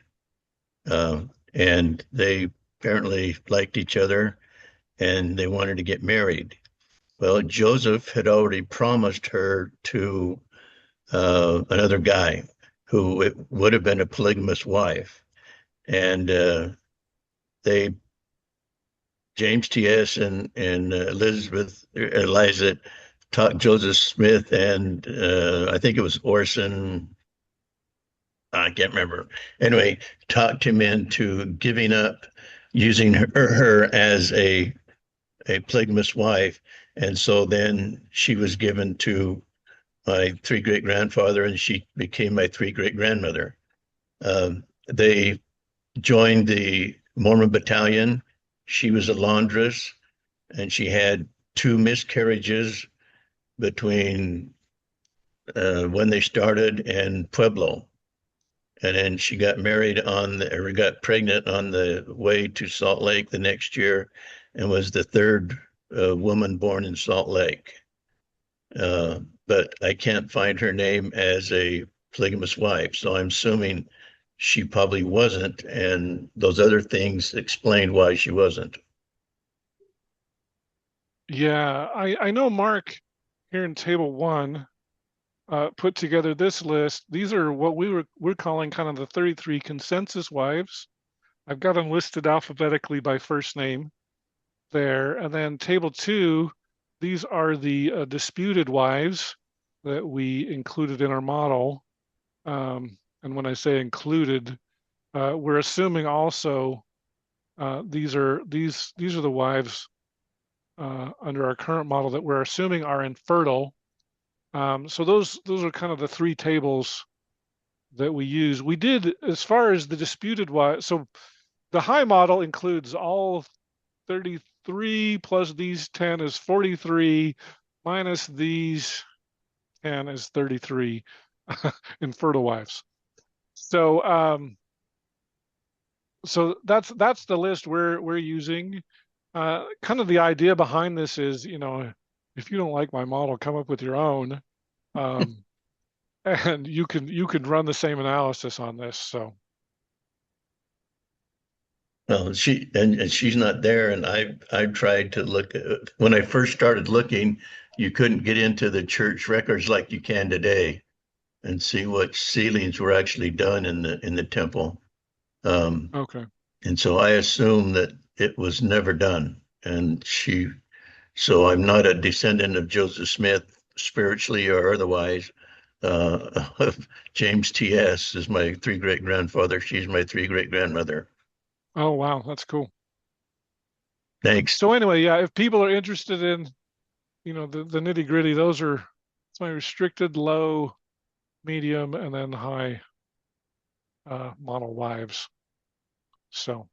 D: And they apparently liked each other and they wanted to get married. Well, Joseph had already promised her to another guy who it would have been a polygamous wife. And they, James T.S. and Elizabeth, Eliza, taught Joseph Smith and I think it was Orson, I can't remember. Anyway, talked him into giving up using her as a polygamous wife. And so then she was given to my three great grandfather, and she became my three great grandmother. They joined the Mormon battalion. She was a laundress, and she had two miscarriages between when they started and Pueblo. And then she got married or got pregnant on the way to Salt Lake the next year, and was the third woman born in Salt Lake. But I can't find her name as a polygamous wife, so I'm assuming she probably wasn't, and those other things explained why she wasn't.
B: Yeah, I know Mark here in table 1 put together this list. These are what we're calling kind of the 33 consensus wives. I've got them listed alphabetically by first name there. And then table 2, these are the disputed wives that we included in our model. And when I say included, we're assuming also these are the wives under our current model that we're assuming are infertile. So those are kind of the 3 tables that we use. We did, as far as the disputed wives, so the high model includes all 33 plus these 10 is 43 minus these 10 is 33 infertile wives. So so that's the list we're using. Kind of the idea behind this is, if you don't like my model, come up with your own, and you can run the same analysis on this. So.
D: Well, she's not there, and I tried to look when I first started looking. You couldn't get into the church records like you can today, and see what sealings were actually done in the temple.
B: Okay.
D: And so I assume that it was never done, and so I'm not a descendant of Joseph Smith spiritually or otherwise. James T.S. is my three great grandfather. She's my three great grandmother.
B: Oh, wow. That's cool.
D: Thanks.
B: So anyway, yeah, if people are interested in, the nitty gritty, it's my restricted, low, medium, and then high model wives. So.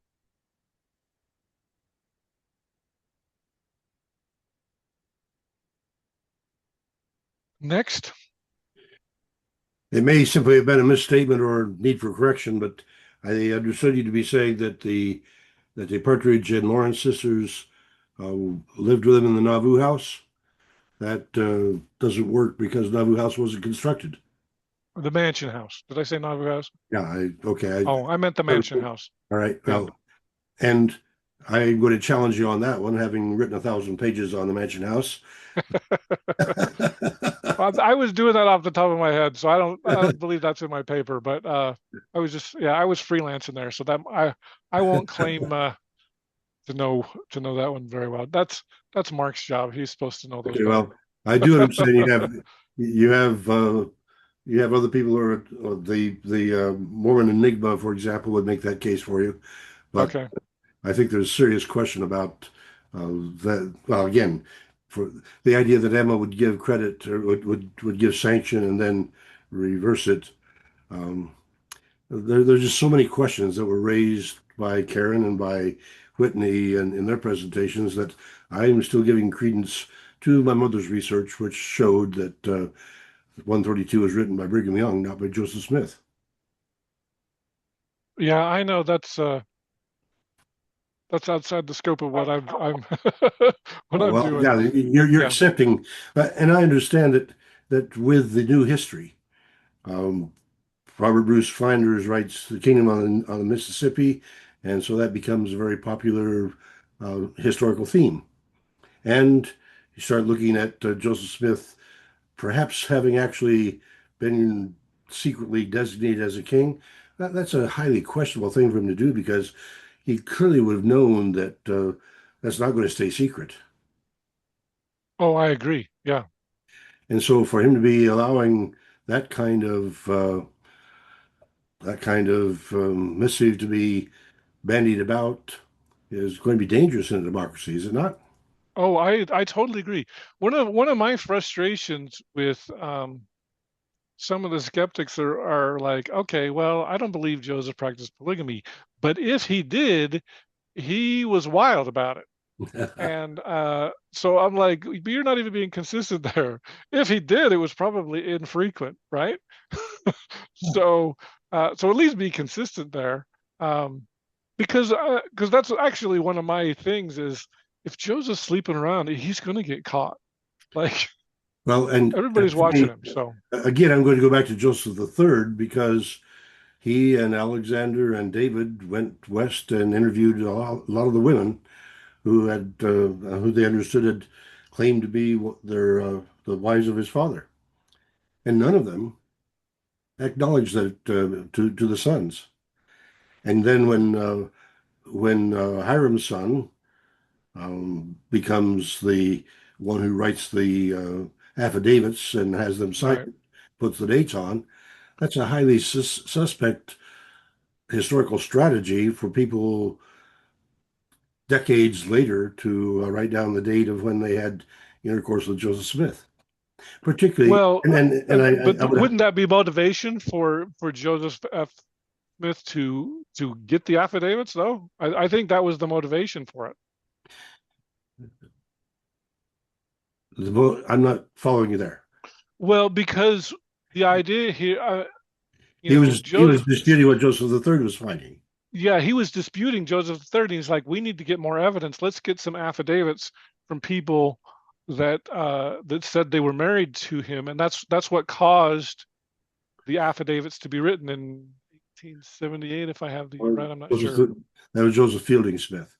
B: Next.
A: It may simply have been a misstatement or need for correction, but I understood you to be saying that the Partridge and Lawrence sisters lived with him in the Nauvoo house. That doesn't work because Nauvoo house wasn't constructed.
B: The mansion house. Did I say Nauvoo house?
A: Yeah, okay.
B: I meant the mansion house.
A: All right.
B: Yeah.
A: Well, and I'm going to challenge you on that one, having written 1,000 pages on the mansion house.
B: I was doing that off the top of my head, so I don't believe that's in my paper, but I was freelancing there, so that I won't claim to know that one very well. That's Mark's job. He's supposed to know those.
A: Okay, well, I do understand you have other people who are the Mormon Enigma, for example, would make that case for you, but
B: okay.
A: I think there's a serious question about that. Well, again, for the idea that Emma would give credit or would give sanction and then reverse it. There's just so many questions that were raised by Karen and by Whitney in their presentations that I am still giving credence to my mother's research, which showed that 132 was written by Brigham Young, not by Joseph Smith.
B: Yeah, I know that's outside the scope of what I'm what I'm doing.
A: Yeah, you're accepting, and I understand that with the new history, Robert Bruce Flinders writes The Kingdom on the Mississippi, and so that becomes a very popular historical theme. And you start looking at Joseph Smith perhaps having actually been secretly designated as a king, that's a highly questionable thing for him to do because he clearly would have known that that's not going to stay secret.
B: Oh, I agree. Yeah.
A: And so for him to be allowing that kind of missive to be bandied about is going to be dangerous in a democracy, is it not?
B: Oh, I totally agree. One of my frustrations with some of the skeptics are like, okay, well, I don't believe Joseph practiced polygamy, but if he did, he was wild about it. And so I'm like, but you're not even being consistent there. If he did, it was probably infrequent, right? So so at least be consistent there. Um, because that's actually one of my things is if Joseph's sleeping around, he's going to get caught. Like
A: Well, and
B: everybody's
A: for me,
B: watching him. So
A: again, I'm going to go back to Joseph the Third because he and Alexander and David went west and interviewed a lot of the women who they understood had claimed to be the wives of his father, and none of them acknowledged that to the sons. And then when Hiram's son becomes the one who writes the affidavits and has them
B: right.
A: signed, puts the dates on, that's a highly suspect historical strategy for people decades later to write down the date of when they had intercourse with Joseph Smith. Particularly,
B: Well,
A: and I
B: but
A: would have,
B: wouldn't that be motivation for Joseph F. Smith to get the affidavits, though? I think that was the motivation for it.
A: I'm not following you there.
B: Well, because the idea here,
A: He was
B: Joseph,
A: disputing what Joseph the Third was finding.
B: yeah, he was disputing Joseph III. And he's like, we need to get more evidence. Let's get some affidavits from people that said they were married to him, and that's what caused the affidavits to be written in 1878, if I have the year
A: Or
B: right. I'm not
A: Joseph,
B: sure.
A: that was Joseph Fielding Smith.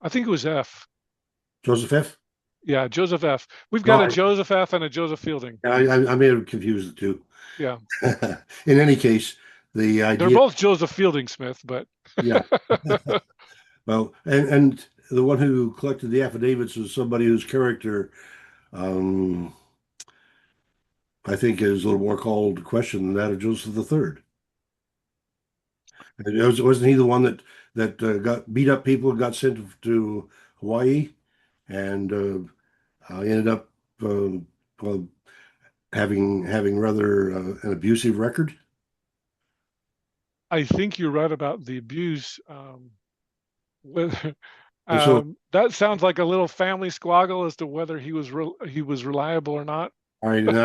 B: I think it was F.
A: Joseph F.
B: Yeah, Joseph F. We've got
A: No,
B: a Joseph F. and a Joseph Fielding.
A: I may have confused the two.
B: Yeah,
A: In any case, the
B: they're
A: idea,
B: both Joseph Fielding Smith, but
A: yeah. Well, and the one who collected the affidavits was somebody whose character, um, I think, is a little more called to question than that of Joseph the Third. Wasn't he the one that got beat up people and got sent to Hawaii and ended up well, having rather an abusive record?
B: I think you're right about the abuse. Whether
A: And so
B: that sounds like a little family squabble as to whether he was reliable or not.
A: all right, and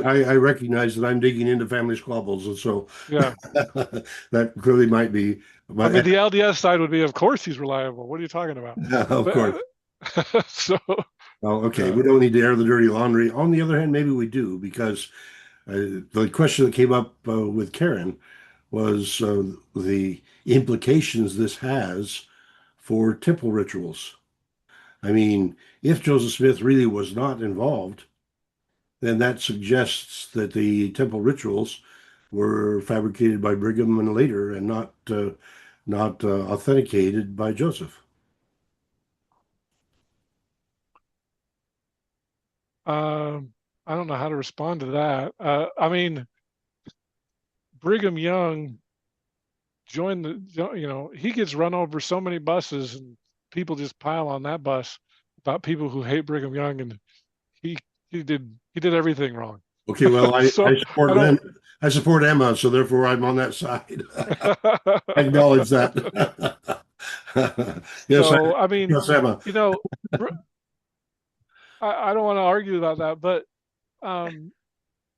A: I recognize that I'm digging into family squabbles, and so
B: Yeah,
A: that clearly might be,
B: I mean
A: but
B: the LDS side would be, of course he's reliable. What are you talking about?
A: of
B: But
A: course.
B: so
A: Well, okay,
B: yeah.
A: we don't need to air the dirty laundry. On the other hand, maybe we do because the question that came up with Karen was the implications this has for temple rituals. I mean, if Joseph Smith really was not involved, then that suggests that the temple rituals were fabricated by Brigham and later and not authenticated by Joseph.
B: I don't know how to respond to that. I mean, Brigham Young joined he gets run over so many buses and people just pile on that bus about people who hate Brigham Young, and he he did everything wrong.
A: Okay, well,
B: So
A: I
B: I
A: support
B: don't.
A: them. I support Emma, so therefore I'm on that side. I acknowledge that. Yes,
B: So I mean,
A: yes, Emma.
B: you know, I don't want to argue about that, but um,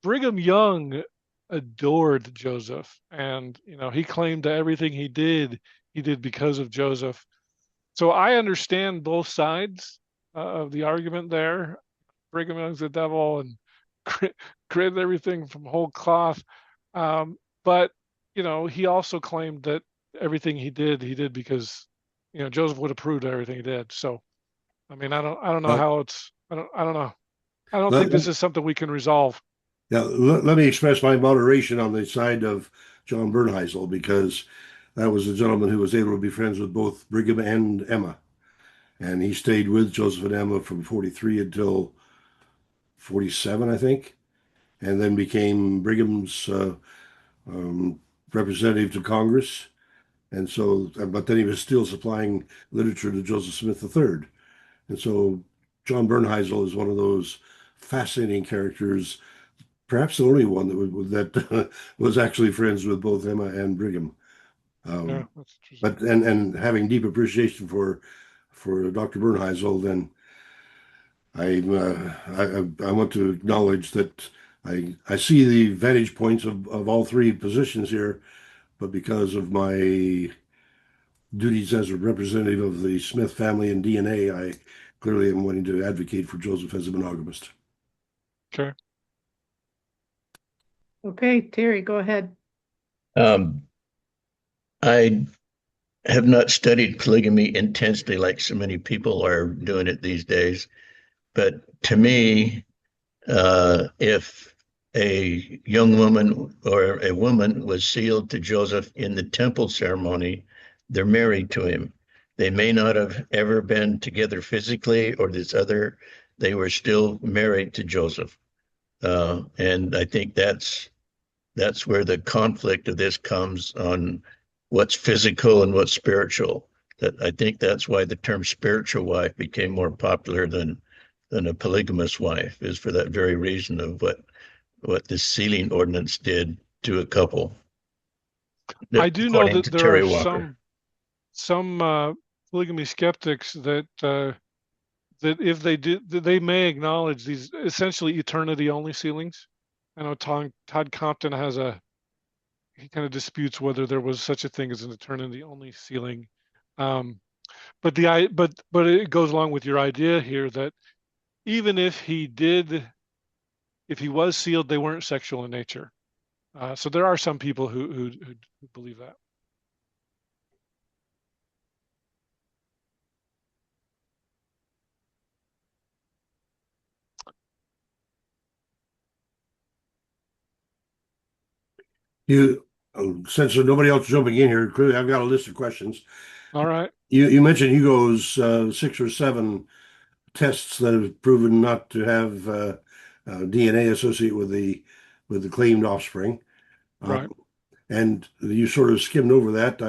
B: Brigham Young adored Joseph, and he claimed that everything he did because of Joseph. So I understand both sides of the argument there. Brigham Young's the devil and created everything from whole cloth. But he also claimed that everything he did because Joseph would approve of everything he did. So I mean, I don't know
A: Uh,
B: how it's I don't know. I don't think this
A: let,
B: is something we can resolve.
A: Now, let me express my moderation on the side of John Bernheisel, because that was a gentleman who was able to be friends with both Brigham and Emma. And he stayed with Joseph and Emma from 43 until 47, I think, and then became Brigham's um, representative to Congress. And so, but then he was still supplying literature to Joseph Smith III. And so John Bernheisel is one of those fascinating characters, perhaps the only one that was actually friends with both Emma and Brigham.
B: Yeah,
A: Um,
B: that's interesting.
A: but and having deep appreciation for Dr. Bernheisel, then I want to acknowledge that I see the vantage points of all three positions here, but because of my duties as a representative of the Smith family and DNA, I clearly am wanting to advocate for Joseph as a monogamist.
B: Okay.
C: Okay, Terry, go ahead.
D: Um, I have not studied polygamy intensely like so many people are doing it these days, but to me, if a young woman or a woman was sealed to Joseph in the temple ceremony, they're married to him. They may not have ever been together physically or this other, they were still married to Joseph. And I think that's where the conflict of this comes on what's physical and what's spiritual. That I think that's why the term spiritual wife became more popular than a polygamous wife, is for that very reason of what this sealing ordinance did to a couple,
B: I do know
D: according
B: that
D: to
B: there are
D: Terry Walker.
B: some polygamy skeptics that if they did, that they may acknowledge these essentially eternity only sealings. I know Todd Compton he kind of disputes whether there was such a thing as an eternity only sealing. Um, but it goes along with your idea here that even if he was sealed, they weren't sexual in nature. So there are some people who believe that.
A: You, since there's nobody else jumping in here, clearly I've got a list of questions.
B: All right.
A: You mentioned Hugo's 6 or 7 tests that have proven not to have DNA associated with the claimed offspring.
B: Right.
A: And you sort of skimmed over that.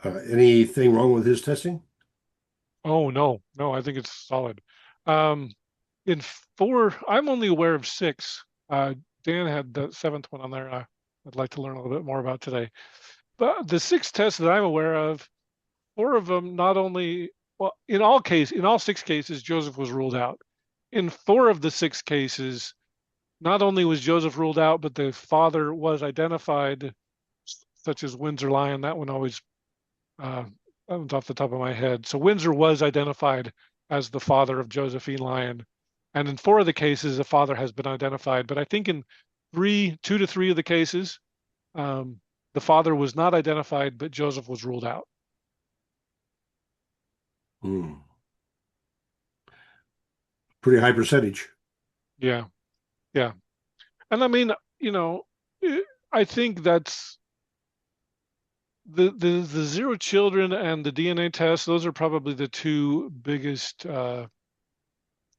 A: Anything wrong with his testing?
B: Oh no, I think it's solid. Um, in 4, I'm only aware of 6. Dan had the 7th one on there. I'd like to learn a little bit more about today. But the 6 tests that I'm aware of, 4 of them not only, well, in all 6 cases, Joseph was ruled out. In 4 of the 6 cases, not only was Joseph ruled out, but the father was identified, such as Windsor Lion. That one always uh, off the top of my head. So Windsor was identified as the father of Josephine Lyon, and in 4 of the cases, the father has been identified. But I think in 2 to 3 of the cases, um, the father was not identified, but Joseph was ruled out.
A: Hmm. Pretty high percentage.
B: Yeah, yeah, and I mean, you know, I think that's the 0 children and the DNA test. Those are probably the 2 biggest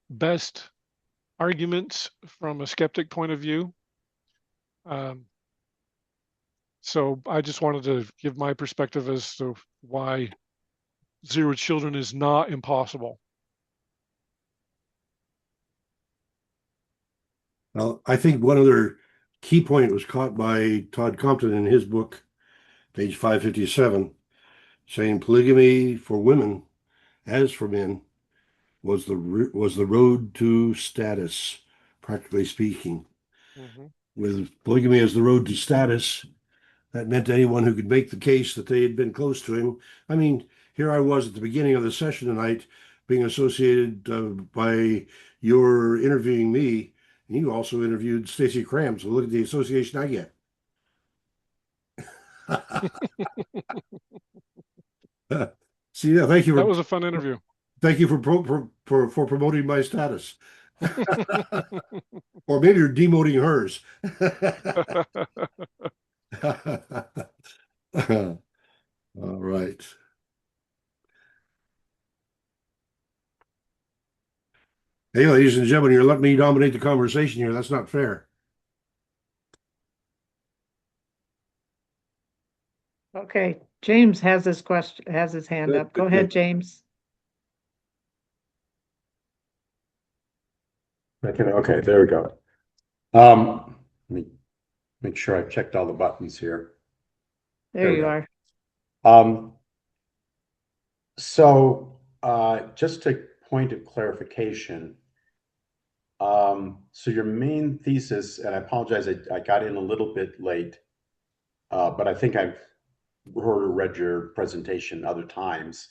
B: best arguments from a skeptic point of view. Um, so I just wanted to give my perspective as to why 0 children is not impossible.
A: Well, I think one other key point was caught by Todd Compton in his book, page 557, saying polygamy for women, as for men, was the road to status, practically speaking.
B: Mm-hmm.
A: With polygamy as the road to status, that meant anyone who could make the case that they had been close to him. I mean, here I was at the beginning of the session tonight, being associated by your interviewing me, and you also interviewed Stacey Cram. So look at the association I get. See, yeah,
B: That was a fun interview.
A: thank you for promoting my status. Or maybe you're demoting hers. All right. Hey, ladies and gentlemen, you're letting me dominate the conversation here. That's not fair.
C: Okay, James has his question, has his hand up. Go ahead, James.
E: Okay, there we go. Let me make sure I've checked all the buttons here.
C: There
E: we
C: you
E: go.
C: are.
E: So just a point of clarification. So your main thesis, and I apologize, I got in a little bit late, but I think I've heard or read your presentation other times.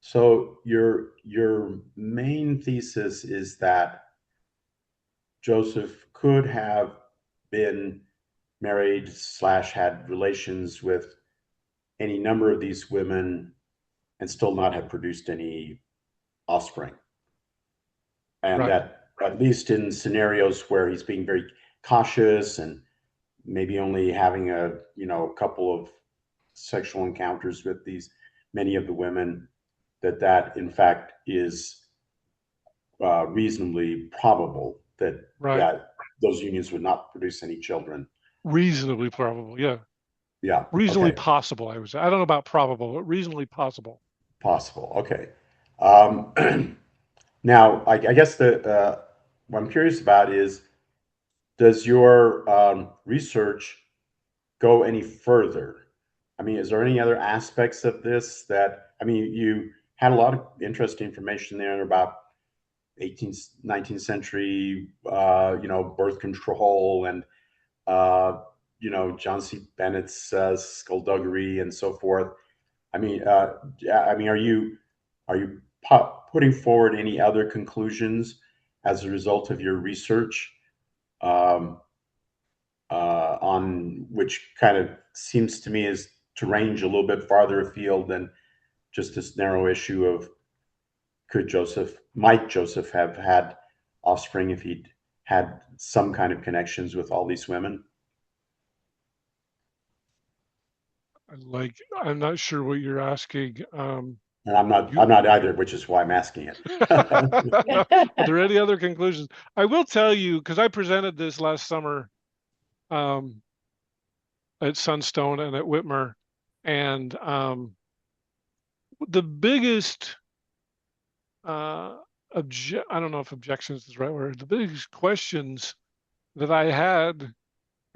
E: So your main thesis is that Joseph could have been married / had relations with any number of these women and still not have produced any offspring. And
B: Right.
E: that at least in scenarios where he's being very cautious and maybe only having a couple of sexual encounters with many of the women, that in fact is reasonably probable that
B: Right.
E: those unions would not produce any children.
B: Reasonably probable. Yeah.
E: Yeah.
B: Reasonably
E: Okay.
B: possible, I would say. I don't know about probable, but reasonably possible.
E: Possible. Okay. Now, I guess what I'm curious about is, does your research go any further? I mean, is there any other aspects of this that, I mean, you had a lot of interesting information there about 18th, 19th century, birth control and, John C. Bennett's skullduggery and so forth. I mean, are you putting forward any other conclusions as a result of your research, um, on which kind of seems to me is to range a little bit farther afield than just this narrow issue of might Joseph have had offspring if he'd had some kind of connections with all these women?
B: I'm not sure what you're asking.
E: And I'm not either, which is why I'm asking it.
B: Are there any other conclusions? I will tell you, because I presented this last summer at Sunstone and at Whitmer, and the biggest I don't know if objections is the right word. The biggest questions that I had,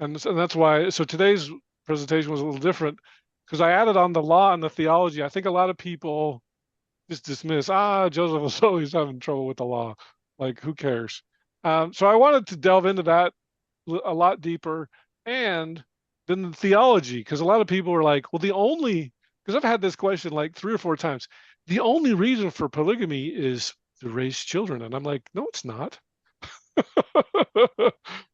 B: and that's why. So today's presentation was a little different because I added on the law and the theology. I think a lot of people just dismiss, Joseph was always having trouble with the law. Like, who cares? So I wanted to delve into that a lot deeper, and then the theology, because a lot of people were like, well, because I've had this question like 3 or 4 times, the only reason for polygamy is to raise children. And I'm like, no, it's not.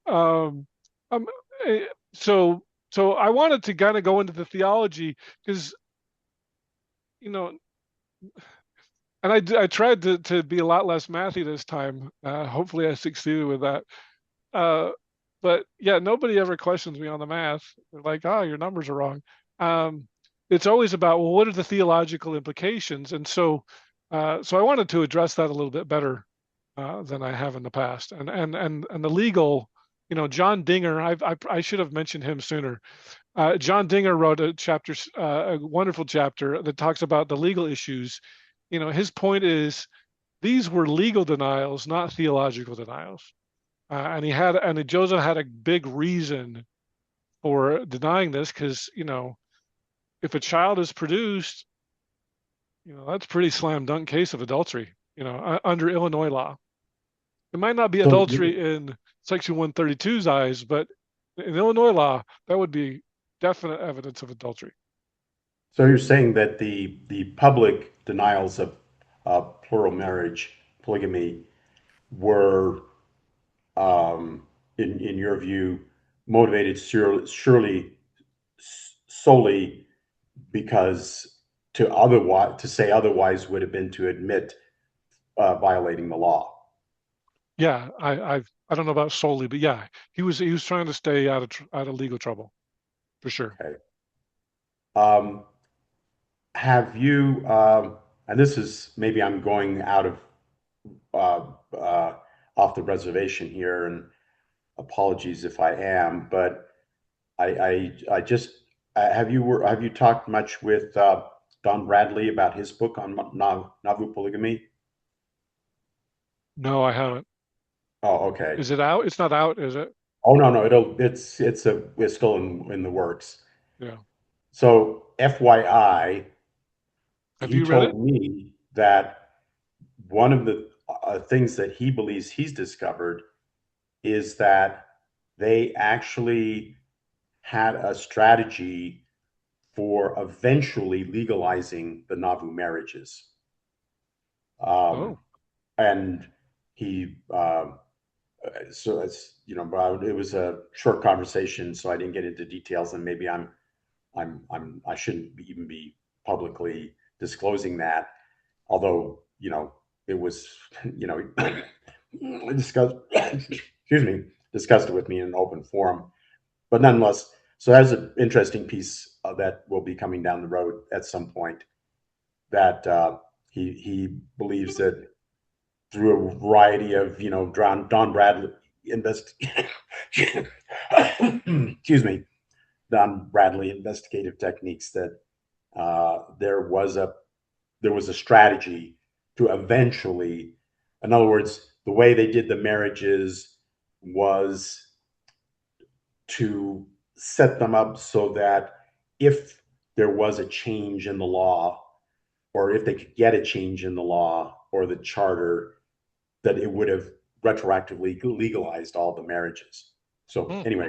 B: um, um, eh, so I wanted to kind of go into the theology because, you know, and I tried to be a lot less mathy this time. Hopefully I succeeded with that. But yeah, nobody ever questions me on the math. They're like, your numbers are wrong. It's always about, well, what are the theological implications? And so I wanted to address that a little bit better than I have in the past. And the legal, John Dinger, I should have mentioned him sooner. John Dinger wrote a wonderful chapter that talks about the legal issues. His point is these were legal denials, not theological denials. And Joseph had a big reason for denying this because, if a child is produced, that's a pretty slam dunk case of adultery, under Illinois law. It might not be
E: So,
B: adultery in Section 132's eyes, but in Illinois law, that would be definite evidence of adultery.
E: so you're saying that the public denials of plural marriage, polygamy, were, in your view, motivated surely solely because to say otherwise would have been to admit violating the law.
B: Yeah, I don't know about solely, but yeah, he was trying to stay out of legal trouble, for sure.
E: Okay. Have you, and this is maybe I'm going out of off the reservation here, and apologies if I am, but I just have you talked much with Don Bradley about his book on Nauvoo polygamy?
B: No, I haven't.
E: Oh, okay.
B: Is it out? It's not out, is it?
E: Oh no, it's still in the works.
B: Yeah.
E: So FYI,
B: Have
E: he
B: you read it?
E: told me that one of the things that he believes he's discovered is that they actually had a strategy for eventually legalizing the Nauvoo marriages.
B: Oh,
E: And he, so it's, it was a short conversation, so I didn't get into details, and maybe I shouldn't even be publicly disclosing that. Although, it was, discussed, excuse me, discussed it with me in an open forum. But nonetheless, so that's an interesting piece that will be coming down the road at some point. That he believes that through a variety of Don Bradley excuse me, Don Bradley investigative techniques that there was a strategy to eventually, in other words, the way they did the marriages was to set them up so that if there was a change in the law, or if they could get a change in the law or the charter, that it would have retroactively legalized all the marriages. So anyway,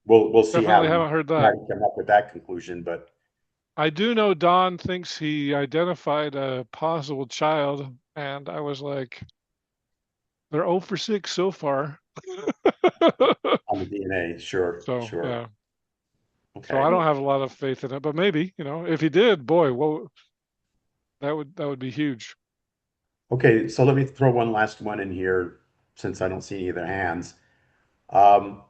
E: we'll see how
B: definitely haven't heard that.
E: he come up with that conclusion. But
B: I do know Don thinks he identified a possible child, and I was like, they're 0 for 6 so far.
E: on the DNA, sure,
B: So
E: sure,
B: yeah. So
E: okay,
B: I don't have a lot of faith in it, but maybe, if he did, boy, whoa, that would be huge.
E: okay. So let me throw one last one in here, since I don't see any other hands. Um,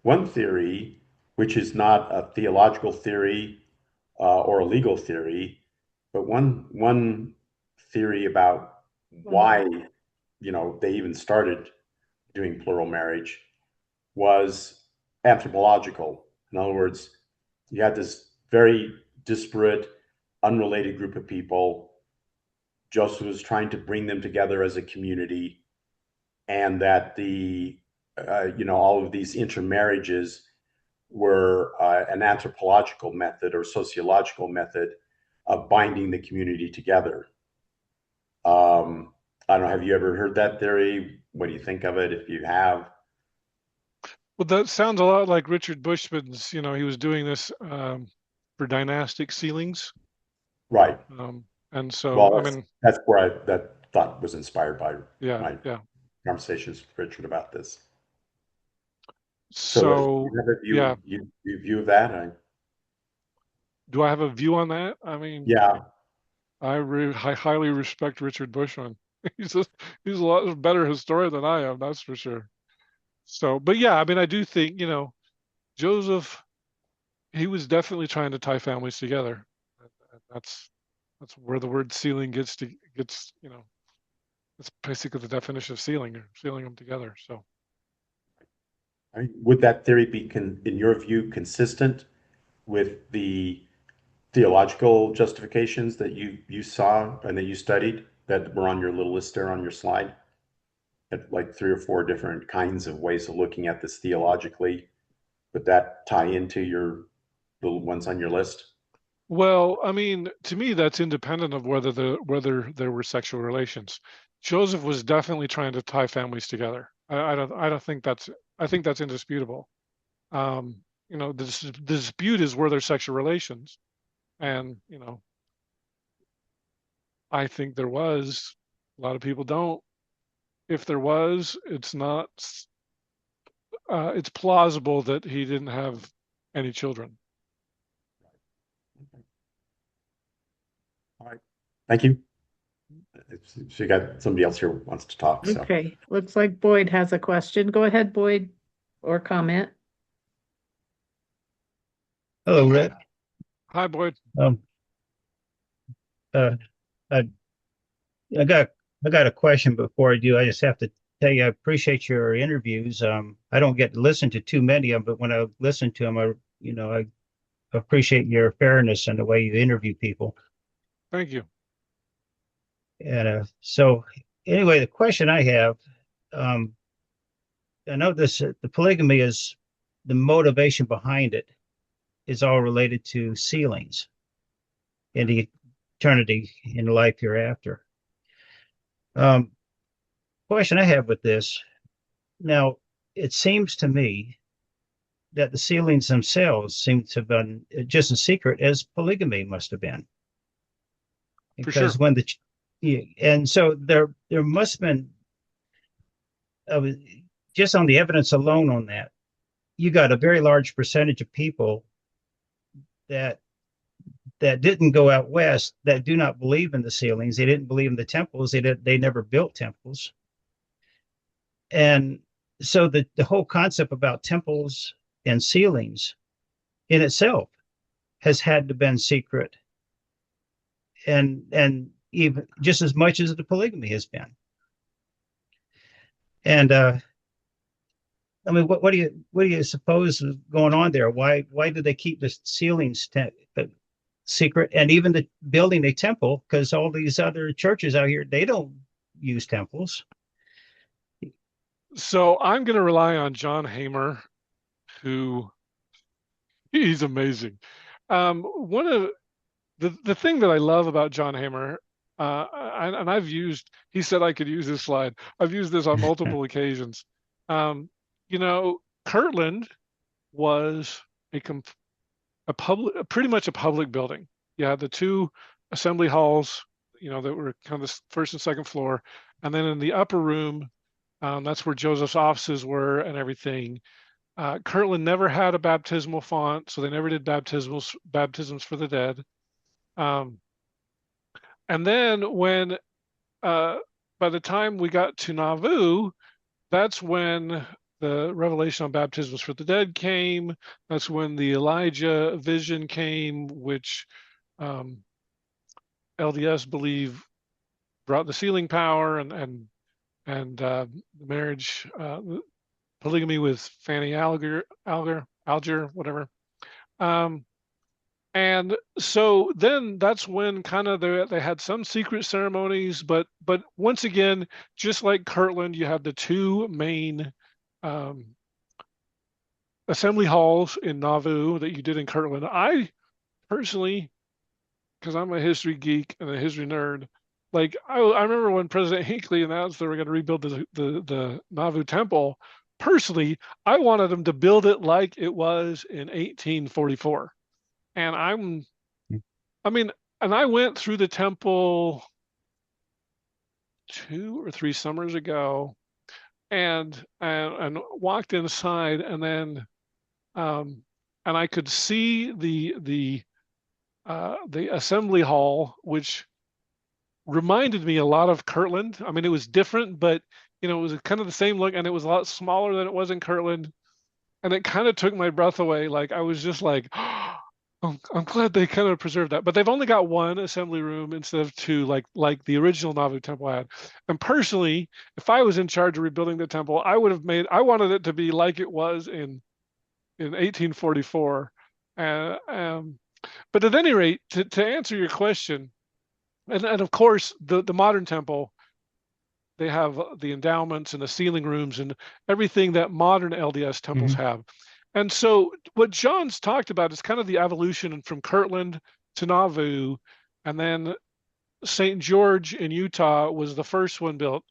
E: One theory, which is not a theological theory or a legal theory, but one theory about why they even started doing plural marriage was anthropological. In other words, you had this very disparate, unrelated group of people. Joseph was trying to bring them together as a community, and that all of these intermarriages were an anthropological method or sociological method of binding the community together. I don't know. Have you ever heard that theory? What do you think of it, if you have?
B: Well, that sounds a lot like Richard Bushman's, he was doing this for dynastic sealings.
E: Right.
B: And so,
E: Well,
B: I mean,
E: that's where that thought was inspired by
B: yeah,
E: my
B: yeah.
E: conversations with Richard about this. So, if
B: So,
E: you have a
B: yeah.
E: you view of that,
B: Do I have a view on that? I mean,
E: yeah,
B: I highly respect Richard Bushman. He's he's a lot better historian than I am, that's for sure. So, but yeah, I mean, I do think, Joseph, he was definitely trying to tie families together. And that's where the word sealing gets, it's basically the definition of sealing them together. So,
E: would that theory be, in your view, consistent with the theological justifications that you saw and that you studied that were on your little list there on your slide? At like 3 or 4 different kinds of ways of looking at this theologically. Would that tie into your little ones on your list?
B: well, I mean, to me, that's independent of whether there were sexual relations. Joseph was definitely trying to tie families together. I don't think I think that's indisputable. The dispute is were there sexual relations, and I think there was. A lot of people don't. If there was, it's not. It's plausible that he didn't have any children.
E: All right. Thank you. It's So you got somebody else here who wants to talk. So
C: Okay, looks like Boyd has a question. Go ahead, Boyd, or comment.
D: Hello, Rick.
B: Hi, Boyd.
D: Um, uh, I, I got a question before I do. I just have to tell you, I appreciate your interviews. I don't get to listen to too many of them, but when I listen to them, I appreciate your fairness and the way you interview people.
B: Thank you.
D: And so anyway, the question I have, um, I know the polygamy is the motivation behind it is all related to sealings in the eternity in life hereafter. Um, question I have with this now, it seems to me that the sealings themselves seem to have been just as secret as polygamy must have been.
B: For sure.
D: Because and so there must have been just on the evidence alone on that, you got a very large percentage of people that didn't go out west that do not believe in the sealings. They didn't believe in the temples. They never built temples. And so the whole concept about temples and sealings in itself has had to been secret, and even just as much as the polygamy has been. And I mean, what do you suppose is going on there? Why do they keep the sealings secret, and even the building a temple? Because all these other churches out here, they don't use temples.
B: So I'm going to rely on John Hamer, who he's amazing. One of the thing that I love about John Hamer, and he said I could use this slide. I've used this on multiple occasions. Kirtland was pretty much a public building. You had the two assembly halls, that were kind of the first and second floor, and then in the upper room, that's where Joseph's offices were and everything. Kirtland never had a baptismal font, so they never did baptisms for the dead. And then by the time we got to Nauvoo, that's when the revelation on baptisms for the dead came. That's when the Elijah vision came, which LDS believe brought the sealing power and the marriage, polygamy with Fanny Alger, whatever. And so then that's when kind of they had some secret ceremonies, but once again, just like Kirtland, you have the two main assembly halls in Nauvoo that you did in Kirtland. I personally, because I'm a history geek and a history nerd, like I remember when President Hinckley announced they were going to rebuild the Nauvoo temple. Personally, I wanted them to build it like it was in 1844. And I went through the temple 2 or 3 summers ago and walked inside, and then and I could see the assembly hall, which reminded me a lot of Kirtland. I mean, it was different, but it was kind of the same look, and it was a lot smaller than it was in Kirtland. And it kind of took my breath away. Like I was just like, I'm glad they kind of preserved that. But they've only got one assembly room instead of two, like the original Nauvoo temple had. And personally, if I was in charge of rebuilding the temple, I wanted it to be like it was in 1844. But at any rate, to answer your question, and of course the modern temple, they have the endowments and the sealing rooms and everything that modern LDS temples have. And so what John's talked about is kind of the evolution from Kirtland to Nauvoo, and then St. George in Utah was the first one built.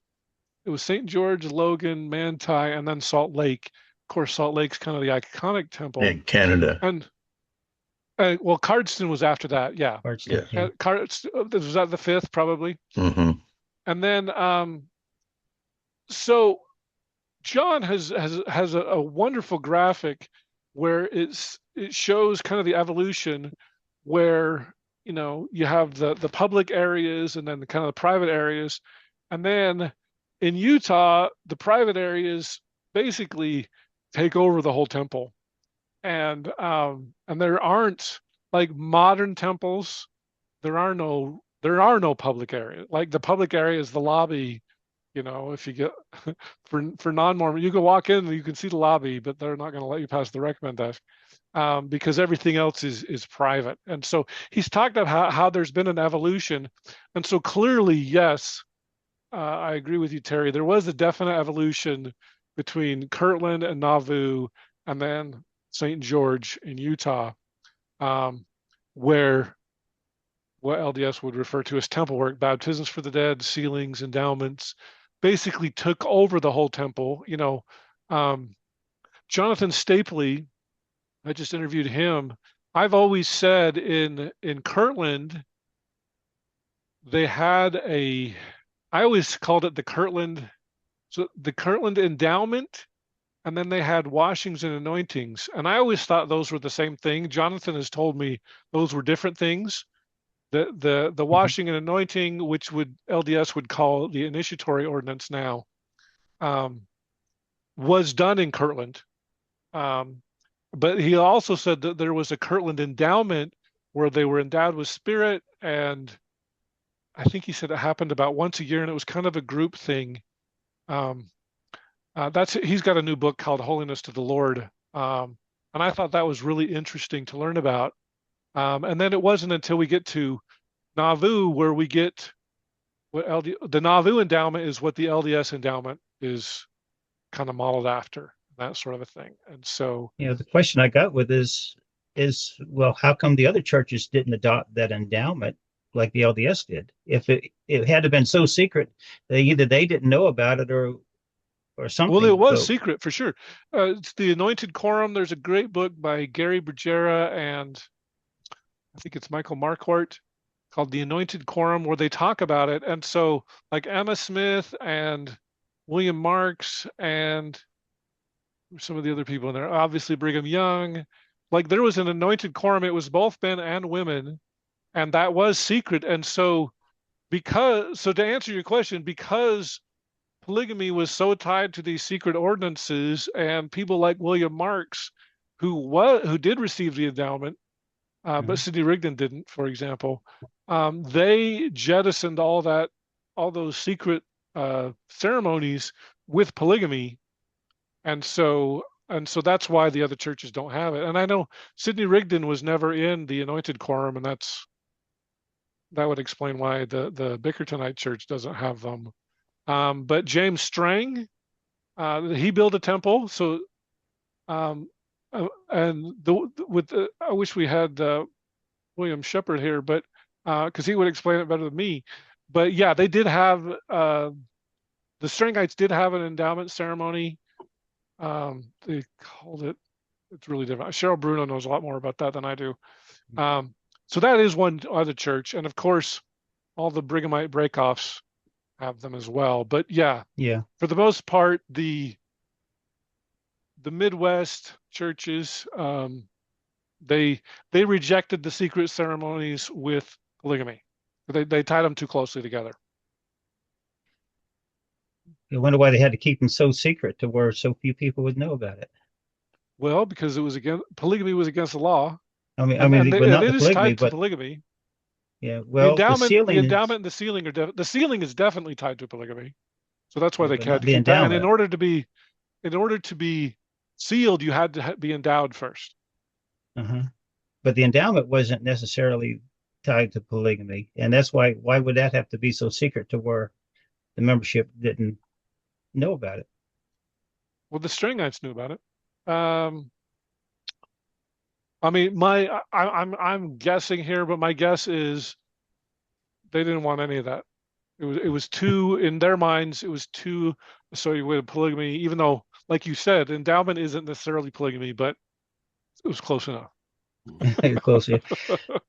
B: It was St. George, Logan, Manti, and then Salt Lake. Of course, Salt Lake's kind of the iconic temple.
D: In Canada.
B: And well, Cardston was after that, yeah.
D: Cardston, yeah.
B: Was that the fifth, probably?
D: Mm-hmm.
B: And then, so John has a wonderful graphic where it shows kind of the evolution where, you have the public areas and then the kind of the private areas. And then in Utah, the private areas basically take over the whole temple. And there aren't, like modern temples, there are no public area. Like the public area is the lobby. If you get for non-Mormon, you can walk in and you can see the lobby, but they're not going to let you pass the recommend desk. Because everything else is private. And so he's talked about how there's been an evolution. And so clearly, yes, I agree with you, Terry. There was a definite evolution between Kirtland and Nauvoo and then St. George in Utah, where what LDS would refer to as temple work, baptisms for the dead, sealings, endowments, basically took over the whole temple. Jonathan Stapley, I just interviewed him. I've always said in Kirtland, I always called it the Kirtland endowment, and then they had washings and anointings. And I always thought those were the same thing. Jonathan has told me those were different things. The washing and anointing, which LDS would call the initiatory ordinance now, was done in Kirtland. But he also said that there was a Kirtland endowment where they were endowed with spirit, and I think he said it happened about once a year, and it was kind of a group thing. He's got a new book called Holiness to the Lord, and I thought that was really interesting to learn about. And then it wasn't until we get to Nauvoo where we get the Nauvoo endowment is what the LDS endowment is kind of modeled after. That sort of a thing. And so,
F: the question I got with is, well, how come the other churches didn't adopt that endowment like the LDS did? If it had to been so secret, either they didn't know about it or something.
B: Well, it was secret for sure. It's the Anointed Quorum. There's a great book by Gary Bergera and I think it's Michael Marquardt called The Anointed Quorum, where they talk about it. And so, like Emma Smith and William Marks and some of the other people in there, obviously Brigham Young, like there was an anointed quorum. It was both men and women, and that was secret. And so to answer your question, because polygamy was so tied to these secret ordinances, and people like William Marks, who did receive the endowment, but Sidney Rigdon didn't, for example, they jettisoned all those secret ceremonies with polygamy. And so that's why the other churches don't have it. And I know Sidney Rigdon was never in the Anointed Quorum, and that would explain why the Bickertonite Church doesn't have them. But James Strang, he built a temple. So, I wish we had William Shepard here, but because he would explain it better than me. But yeah, they did have the Strangites did have an endowment ceremony. They called it. It's really different. Cheryl Bruno knows a lot more about that than I do. So that is one other church, and of course, all the Brighamite breakoffs have them as well. But yeah, for the most part, the Midwest churches, they rejected the secret ceremonies with polygamy. They tied them too closely together.
F: I wonder why they had to keep them so secret to where so few people would know about it.
B: Well, because polygamy was against the law.
F: But not
B: it
F: the
B: is
F: polygamy,
B: tied to
F: but
B: polygamy.
F: Yeah, well,
B: the endowment and the sealing are the sealing is definitely tied to polygamy, so that's why they had to keep that. And in order to be sealed, you had to be endowed first.
F: But the endowment wasn't necessarily tied to polygamy, and that's why would that have to be so secret to where the membership didn't know about it?
B: Well, the Strangites knew about it. I mean, I'm guessing here, but my guess is they didn't want any of that. It was too, in their minds, it was too associated with polygamy, even though, like you said, endowment isn't necessarily polygamy, but it was close enough.
F: Close enough.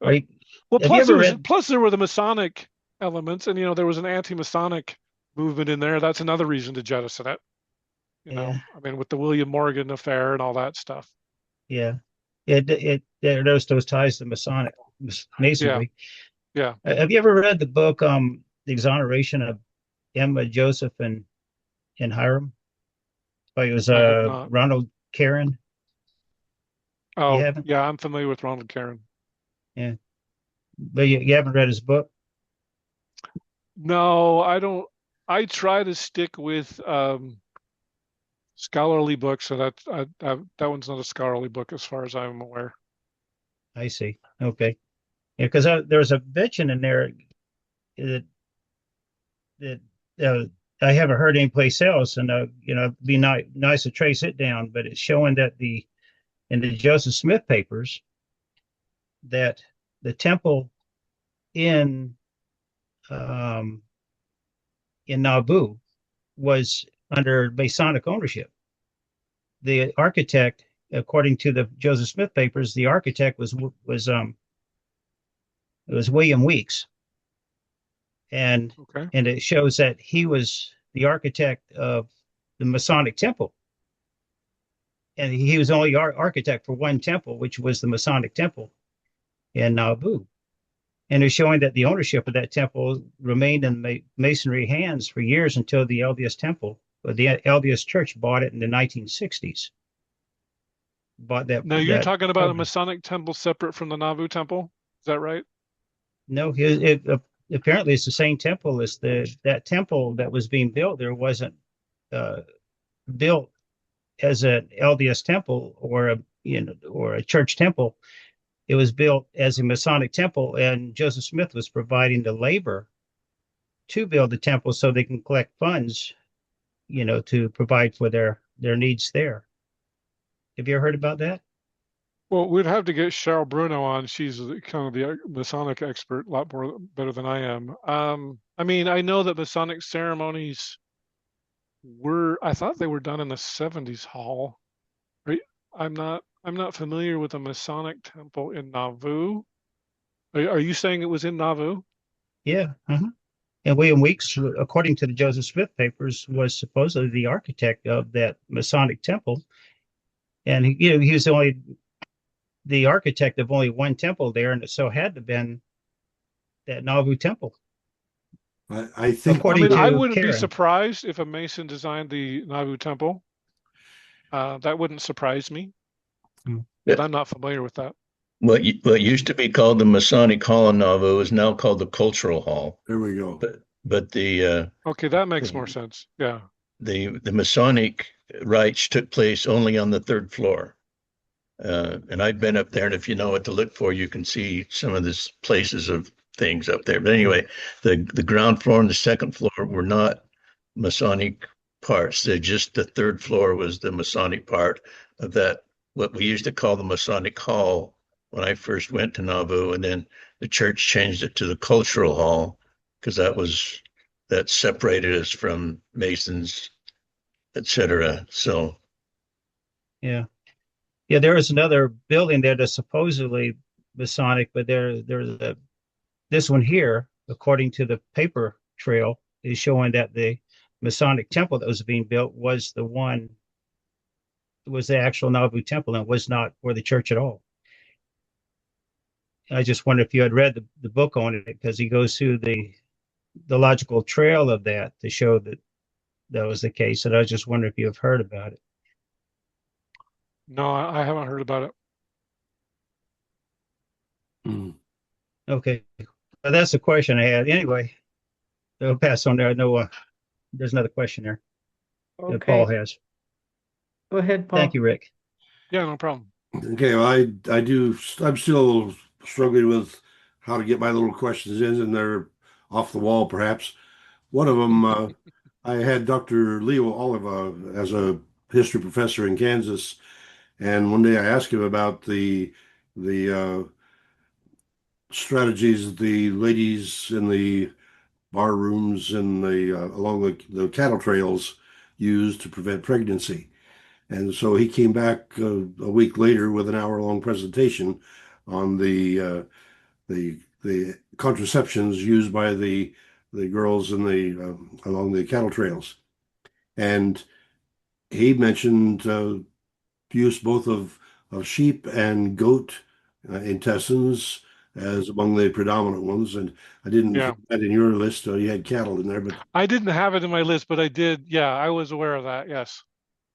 F: Right.
B: Well, plus there were the Masonic elements, and there was an anti-Masonic movement in there. That's another reason to jettison it. I mean, with the William Morgan affair and all that stuff.
F: Yeah. There's those ties to Masonic. masonry.
B: Yeah.
F: Have you ever read the book, The Exoneration of Emma, Joseph, and Hiram? It was
B: I have not.
F: Ronald Karen. You
B: Oh,
F: haven't?
B: yeah, I'm familiar with Ronald Karen.
F: Yeah, but you haven't read his book?
B: No, I don't. I try to stick with scholarly books, so that one's not a scholarly book as far as I'm aware.
F: I see. Okay. Yeah, because there's a mention in there that that uh, I haven't heard anyplace else, and it'd be nice to trace it down. But it's showing that in the Joseph Smith papers that the temple in um, in Nauvoo was under Masonic ownership. The architect, according to the Joseph Smith papers, the architect it was William Weeks, and
B: Okay.
F: it shows that he was the architect of the Masonic temple, and he was only architect for one temple, which was the Masonic temple in Nauvoo. And it's showing that the ownership of that temple remained in Masonry hands for years until the LDS temple, or the LDS church, bought it in the 1960s. Bought that.
B: Now you're talking about a
F: property.
B: Masonic temple separate from the Nauvoo temple. Is that right?
F: No, apparently it's the same temple as that temple that was being built. There wasn't built as an LDS temple or a church temple. It was built as a Masonic temple, and Joseph Smith was providing the labor to build the temple so they can collect funds, to provide for their needs there. Have you ever heard about that?
B: Well, we'd have to get Cheryl Bruno on. She's kind of the Masonic expert, a lot more better than I am. I mean, I know that Masonic ceremonies I thought they were done in the 70s hall. Right? I'm not familiar with a Masonic temple in Nauvoo. Are you saying it was in Nauvoo?
F: Yeah. Uh-huh. And William Weeks, according to the Joseph Smith papers, was supposedly the architect of that Masonic temple. And he was the architect of only one temple there, and it so had to have been that Nauvoo temple.
A: I think
F: According
B: I
F: to
B: wouldn't be
F: Karen.
B: surprised if a Mason designed the Nauvoo temple. That wouldn't surprise me, but I'm not familiar with that.
D: What used to be called the Masonic Hall in Nauvoo is now called the Cultural Hall.
A: there we go.
D: But the
B: Okay, that makes more sense. Yeah.
D: the Masonic rites took place only on the third floor. And I've been up there, and if you know what to look for, you can see some of the places of things up there. But anyway, the ground floor and the second floor were not Masonic parts. They're just the third floor was the Masonic part of that, what we used to call the Masonic Hall when I first went to Nauvoo, and then the church changed it to the Cultural Hall because that separated us from Masons, etc. So
F: Yeah. Yeah, there is another building there that's supposedly Masonic, but this one here, according to the paper trail, is showing that the Masonic temple that was being built was the actual Nauvoo temple and was not for the church at all. I just wonder if you had read the book on it, because he goes through the logical trail of that to show that was the case. And I just wonder if you have heard about it.
B: No, I haven't heard about it.
A: Mm.
F: Okay. Well, that's the question I had. Anyway, I'll pass on there. I know there's another question there that Paul
C: Okay,
F: has.
C: go ahead, Paul.
F: Thank you, Rick.
B: Yeah, no problem.
A: Okay, well, I'm still struggling with how to get my little questions in, and they're off the wall, perhaps. One of them, I had Dr. Leo Oliva as a history professor in Kansas, and one day I asked him about the strategies the ladies in the bar rooms and along the cattle trails use to prevent pregnancy. And so he came back a week later with an hour-long presentation on the contraceptions used by the girls in along the cattle trails, and he mentioned use both of sheep and goat intestines as among the predominant ones. And I didn't
B: Yeah.
A: put that in your list. You had cattle in there, but
B: I didn't have it in my list, but I did. Yeah, I was aware of that. Yes.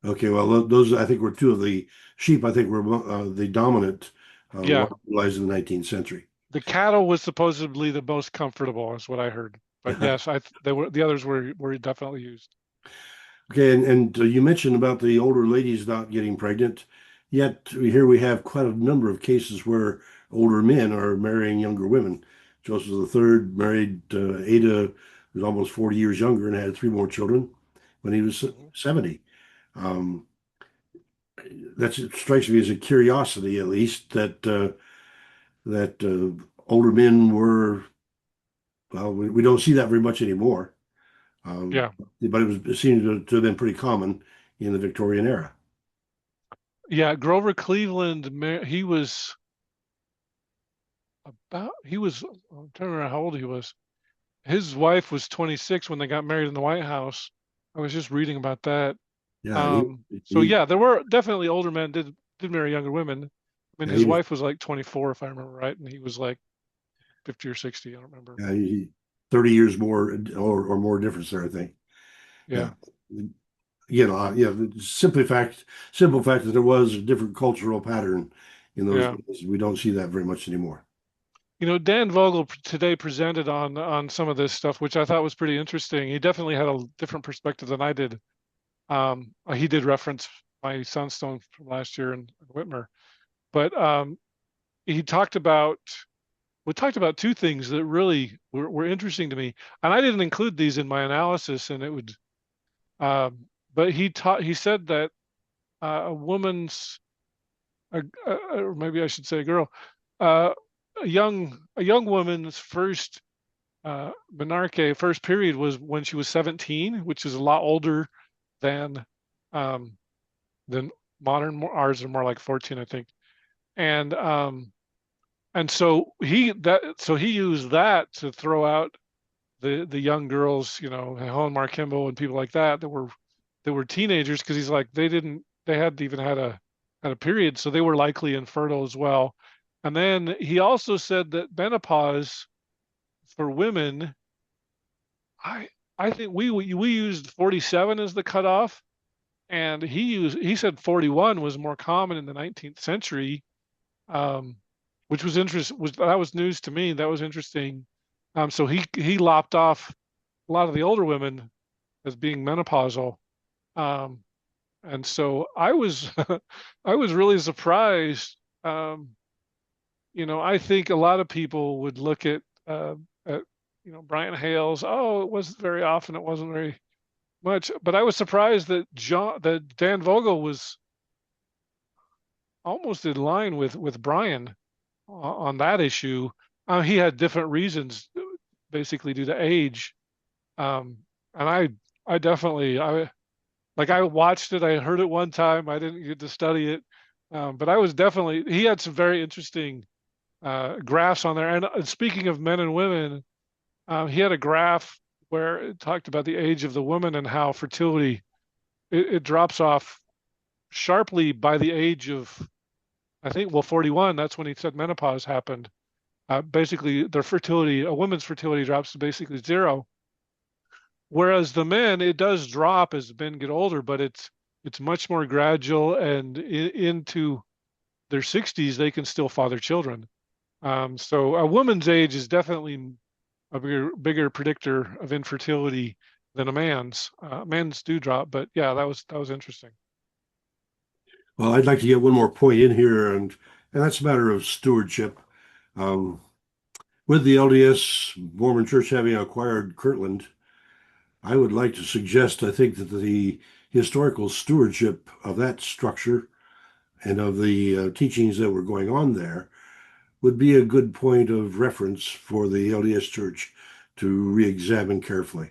A: okay. Well, those I think were two of the sheep. I think were the dominant
B: Yeah.
A: one utilized in the 19th century.
B: The cattle was supposedly the most comfortable, is what I heard. But yes, the others were definitely used.
A: Okay, and you mentioned about the older ladies not getting pregnant, yet here we have quite a number of cases where older men are marrying younger women. Joseph III married Ada, who was almost 40 years younger, and had three more children when he was 70. Um, that strikes me as a curiosity, at least, that older men were, well, we don't see that very much anymore.
B: Yeah.
A: But it seems to have been pretty common in the Victorian era.
B: Yeah, Grover Cleveland, he was I'm trying to remember how old he was. His wife was 26 when they got married in the White House. I was just reading about that.
A: Yeah, and
B: So yeah, there were definitely older men did marry younger women. I mean,
A: yeah,
B: his wife was like 24, if I remember right, and he was like 50 or 60. I don't remember.
A: yeah, 30 years more or more difference there, I think.
B: Yeah.
A: Simple fact that there was a different cultural pattern in those
B: Yeah.
A: days. We don't see that very much anymore.
B: You know, Dan Vogel today presented on some of this stuff, which I thought was pretty interesting. He definitely had a different perspective than I did. He did reference my Sunstone from last year in Whitmer, but he talked about we talked about two things that really were interesting to me, and I didn't include these in my analysis, and it would, but he said that a woman's, or maybe I should say a girl, uh, a young woman's first menarche, first period was when she was 17, which is a lot older than um, than modern. Ours are more like 14, I think. And so he used that to throw out the young girls, Helen Mar Kimball and people like that were teenagers, because he's like they hadn't even had a period, so they were likely infertile as well. And then he also said that menopause for women, I I think we used 47 as the cutoff, and he said 41 was more common in the 19th century, um, which was that was news to me. That was interesting. So he lopped off a lot of the older women as being menopausal, um, and so I was I was really surprised. I think a lot of people would look at Brian Hales. Oh, it wasn't very often. It wasn't very much, but I was surprised that Dan Vogel was almost in line with Brian on that issue. He had different reasons, basically due to age. And I definitely, I watched it. I heard it one time. I didn't get to study it, but he had some very interesting graphs on there. And speaking of men and women, he had a graph where it talked about the age of the woman and how fertility it drops off sharply by the age of, I think, well, 41. That's when he said menopause happened. Basically, a woman's fertility drops to basically zero. Whereas the men, it does drop as men get older, but it's much more gradual, and into their 60s, they can still father children. So a woman's age is definitely a bigger predictor of infertility than a man's. Men's do drop, but yeah, that was interesting.
A: Well, I'd like to get one more point in here, and that's a matter of stewardship. Um, with the LDS Mormon Church having acquired Kirtland, I would like to suggest, I think, that the historical stewardship of that structure and of the teachings that were going on there would be a good point of reference for the LDS Church to re-examine carefully.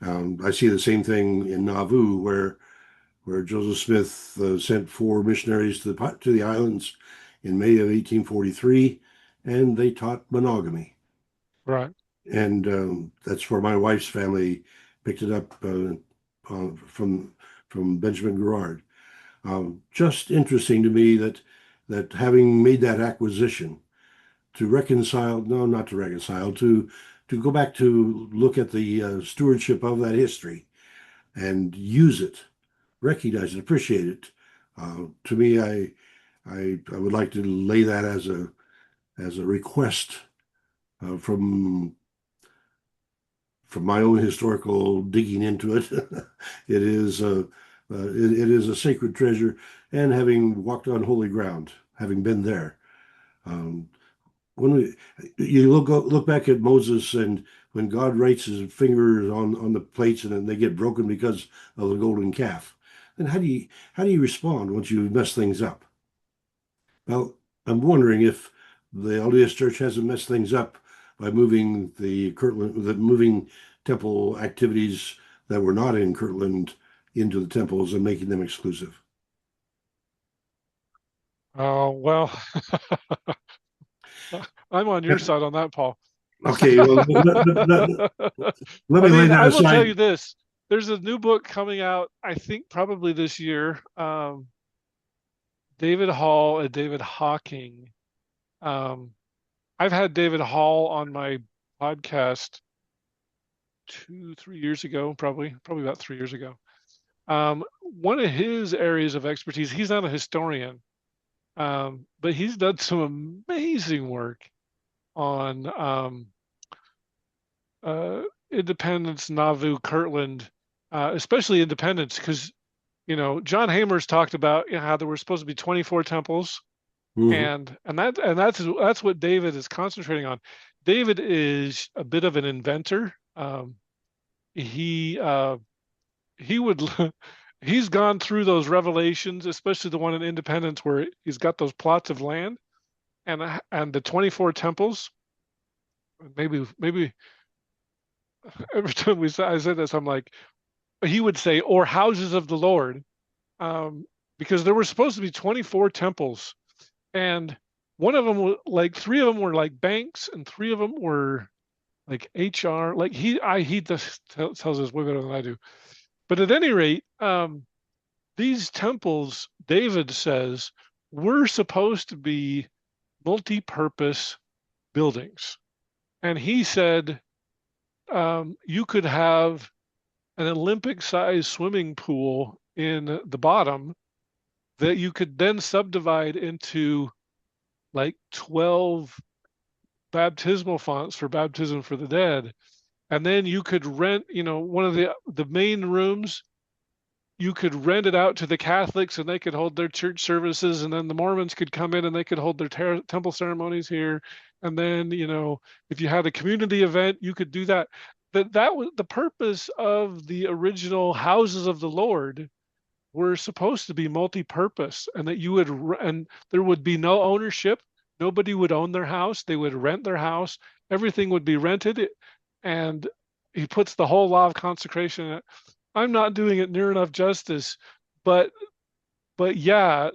A: I see the same thing in Nauvoo, where Joseph Smith sent four missionaries to the islands in May of 1843, and they taught monogamy.
B: Right.
A: And that's where my wife's family picked it up from Benjamin Gerard. Just interesting to me that having made that acquisition, to reconcile, no, not to reconcile, to go back to look at the stewardship of that history and use it, recognize it, appreciate it. To me, I would like to lay that as a request from my own historical digging into it. It is it is a sacred treasure, and having walked on holy ground, having been there. Um, when you look back at Moses and when God writes his fingers on the plates and then they get broken because of the golden calf, then how do you respond once you mess things up? Well, I'm wondering if the LDS Church hasn't messed things up by moving moving temple activities that were not in Kirtland into the temples and making them exclusive.
B: Oh, well, I'm on your side on that, Paul.
A: Okay, well, let
B: I
A: me lay
B: mean,
A: that
B: I will tell
A: aside.
B: you this. There's a new book coming out, I think probably this year. David Hall and David Hawking. Um, I've had David Hall on my podcast 3 years ago, probably about 3 years ago. One of his areas of expertise, he's not a historian, but he's done some amazing work on Independence, Nauvoo, Kirtland, especially Independence, because John Hamer's talked about how there were supposed to be 24 temples,
A: Mhm.
B: and that's what David is concentrating on. David is a bit of an inventor. He he would he's gone through those revelations, especially the one in Independence where he's got those plots of land and the 24 temples. Maybe every time I said this, I'm like, he would say, or houses of the Lord, because there were supposed to be 24 temples, and one of them was like three of them were like banks, and three of them were like HR. Like he just tells us way better than I do. But at any rate, these temples, David says, were supposed to be multi-purpose buildings, and he said you could have an Olympic-sized swimming pool in the bottom that you could then subdivide into like 12 baptismal fonts for baptism for the dead. And then you could rent, one of the main rooms, you could rent it out to the Catholics and they could hold their church services, and then the Mormons could come in and they could hold their temple ceremonies here. And then, if you had a community event, you could do that. That was the purpose of the original houses of the Lord, were supposed to be multi-purpose, and that and there would be no ownership. Nobody would own their house. They would rent their house. Everything would be rented. And he puts the whole law of consecration in it. I'm not doing it near enough justice, but yeah,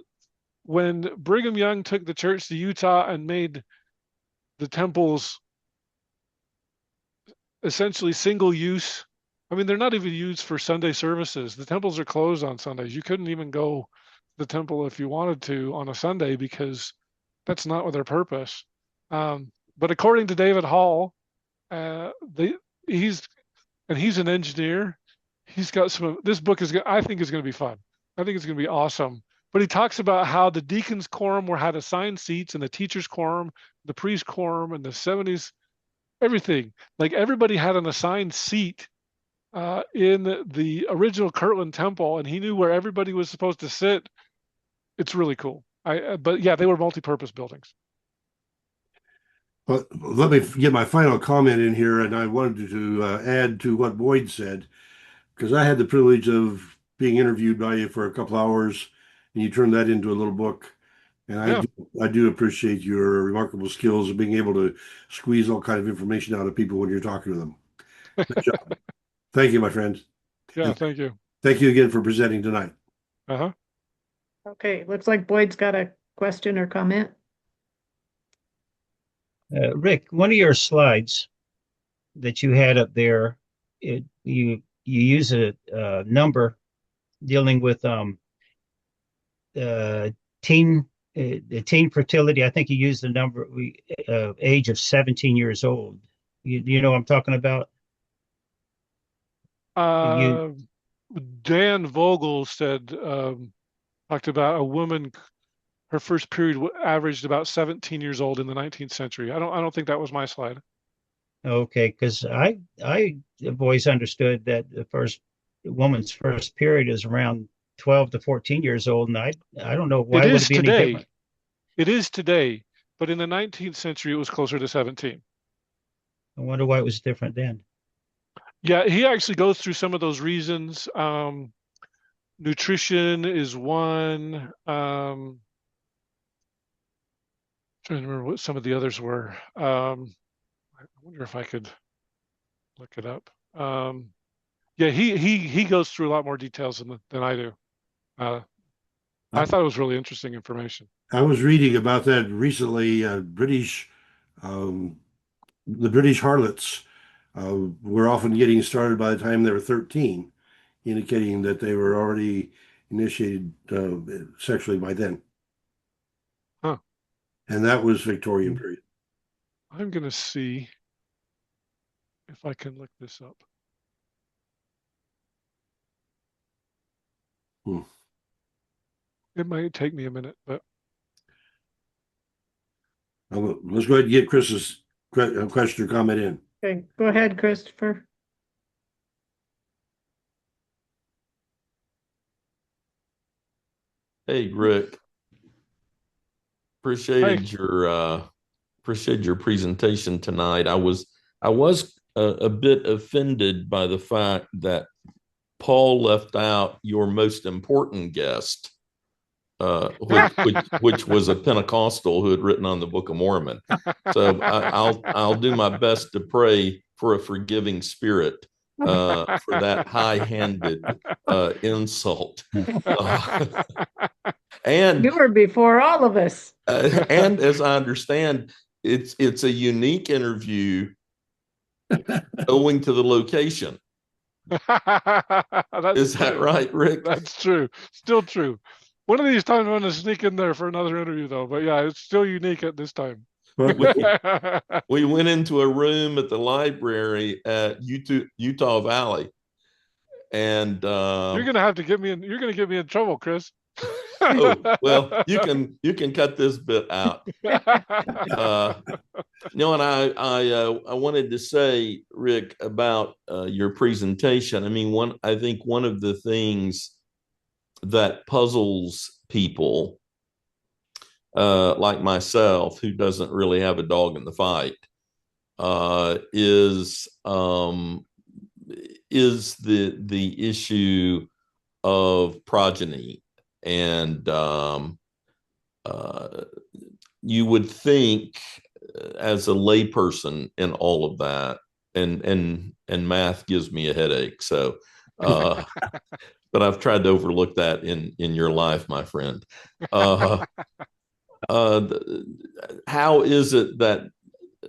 B: when Brigham Young took the church to Utah and made the temples essentially single use. I mean, they're not even used for Sunday services. The temples are closed on Sundays. You couldn't even go to the temple if you wanted to on a Sunday because that's not what their purpose. But according to David Hall, uh, they, he's he's an engineer. He's got some. This book I think is going to be fun. I think it's going to be awesome. But he talks about how the deacons quorum were had assigned seats, and the teachers quorum, the priest quorum, and the 70s, everything. Like everybody had an assigned seat in the original Kirtland Temple, and he knew where everybody was supposed to sit. It's really cool. But yeah, they were multi-purpose buildings.
A: Well, let me get my final comment in here, and I wanted to add to what Boyd said, because I had the privilege of being interviewed by you for a couple hours, and you turned that into a little book. And
B: Yeah,
A: I do appreciate your remarkable skills of being able to squeeze all kind of information out of people when you're talking to them. Good job. Thank you, my friend.
B: yeah.
A: And
B: Thank you.
A: thank you again for presenting tonight.
B: Uh-huh.
C: Okay, looks like Boyd's got a question or comment.
F: Rick, one of your slides that you had up there, you use a number dealing with teen the teen fertility, I think you used the number age of 17 years old. You know what I'm talking about? You
B: Uh, Dan Vogel said, talked about a woman, her first period averaged about 17 years old in the 19th century. I don't think that was my slide.
F: Okay? Because I've always understood that the woman's first period is around 12 to 14 years old, and I don't know
B: It
F: why would it
B: is
F: be any
B: today.
F: different.
B: It is today, but in the 19th century, it was closer to 17.
F: I wonder why it was different then.
B: Yeah, he actually goes through some of those reasons. Nutrition is one. Trying to remember what some of the others were. I wonder if I could look it up. Yeah, he goes through a lot more details than I do. I thought it was really interesting information.
A: I was reading about that recently. Um, the British harlots were often getting started by the time they were 13, indicating that they were already initiated sexually by then.
B: Huh.
A: And that was Victorian period.
B: I'm gonna see if I can look this up.
A: Hmm.
B: It might take me a minute, but
A: Let's go ahead and get Chris's question or comment in.
C: Okay, go ahead, Christopher.
G: Hey, Rick. Appreciated your presentation tonight. I was a bit offended by the fact that Paul left out your most important guest, which was a Pentecostal who had written on the Book of Mormon. So I'll do my best to pray for a forgiving spirit for that high-handed insult. And
C: You were before all of us.
G: and as I understand, it's a unique interview owing to the location. Is that
B: true.
G: right, Rick?
B: That's true. Still true. One of these times I'm going to sneak in there for another interview, though. But yeah, it's still unique at this time.
G: We went into a room at the library at Utah Valley, and
B: You're going to have to get me in. You're going to get me in trouble, Chris.
G: oh well, you can cut this bit out. No, and I wanted to say, Rick, about your presentation. I mean, I think one of the things that puzzles people like myself, who doesn't really have a dog in the fight, is the issue of progeny. And you would think, as a layperson in all of that, and math gives me a headache. So, but I've tried to overlook that in your life, my friend. How is it that,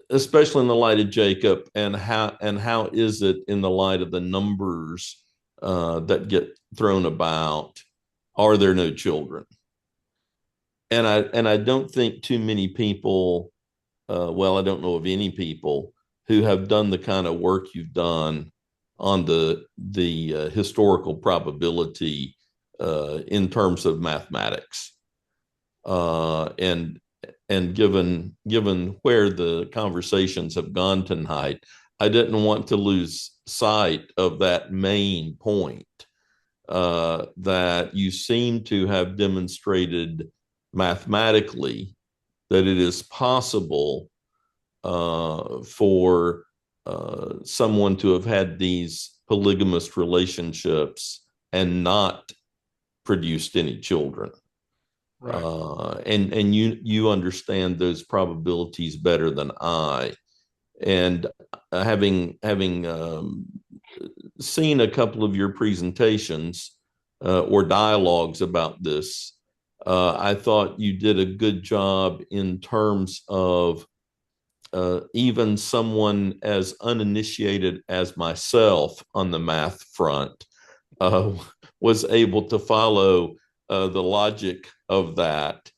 G: especially in the light of Jacob, and how is it in the light of the numbers that get thrown about? Are there no children? And I don't think too many people, well, I don't know of any people who have done the kind of work you've done on the historical probability in terms of mathematics. And given where the conversations have gone tonight, I didn't want to lose sight of that main point. That you seem to have demonstrated mathematically that it is possible for someone to have had these polygamous relationships and not produced any children. Right. And you understand those probabilities better than I. And having seen a couple of your presentations or dialogues about this, I thought you did a good job in terms of even someone as uninitiated as myself on the math front was able to follow the logic of that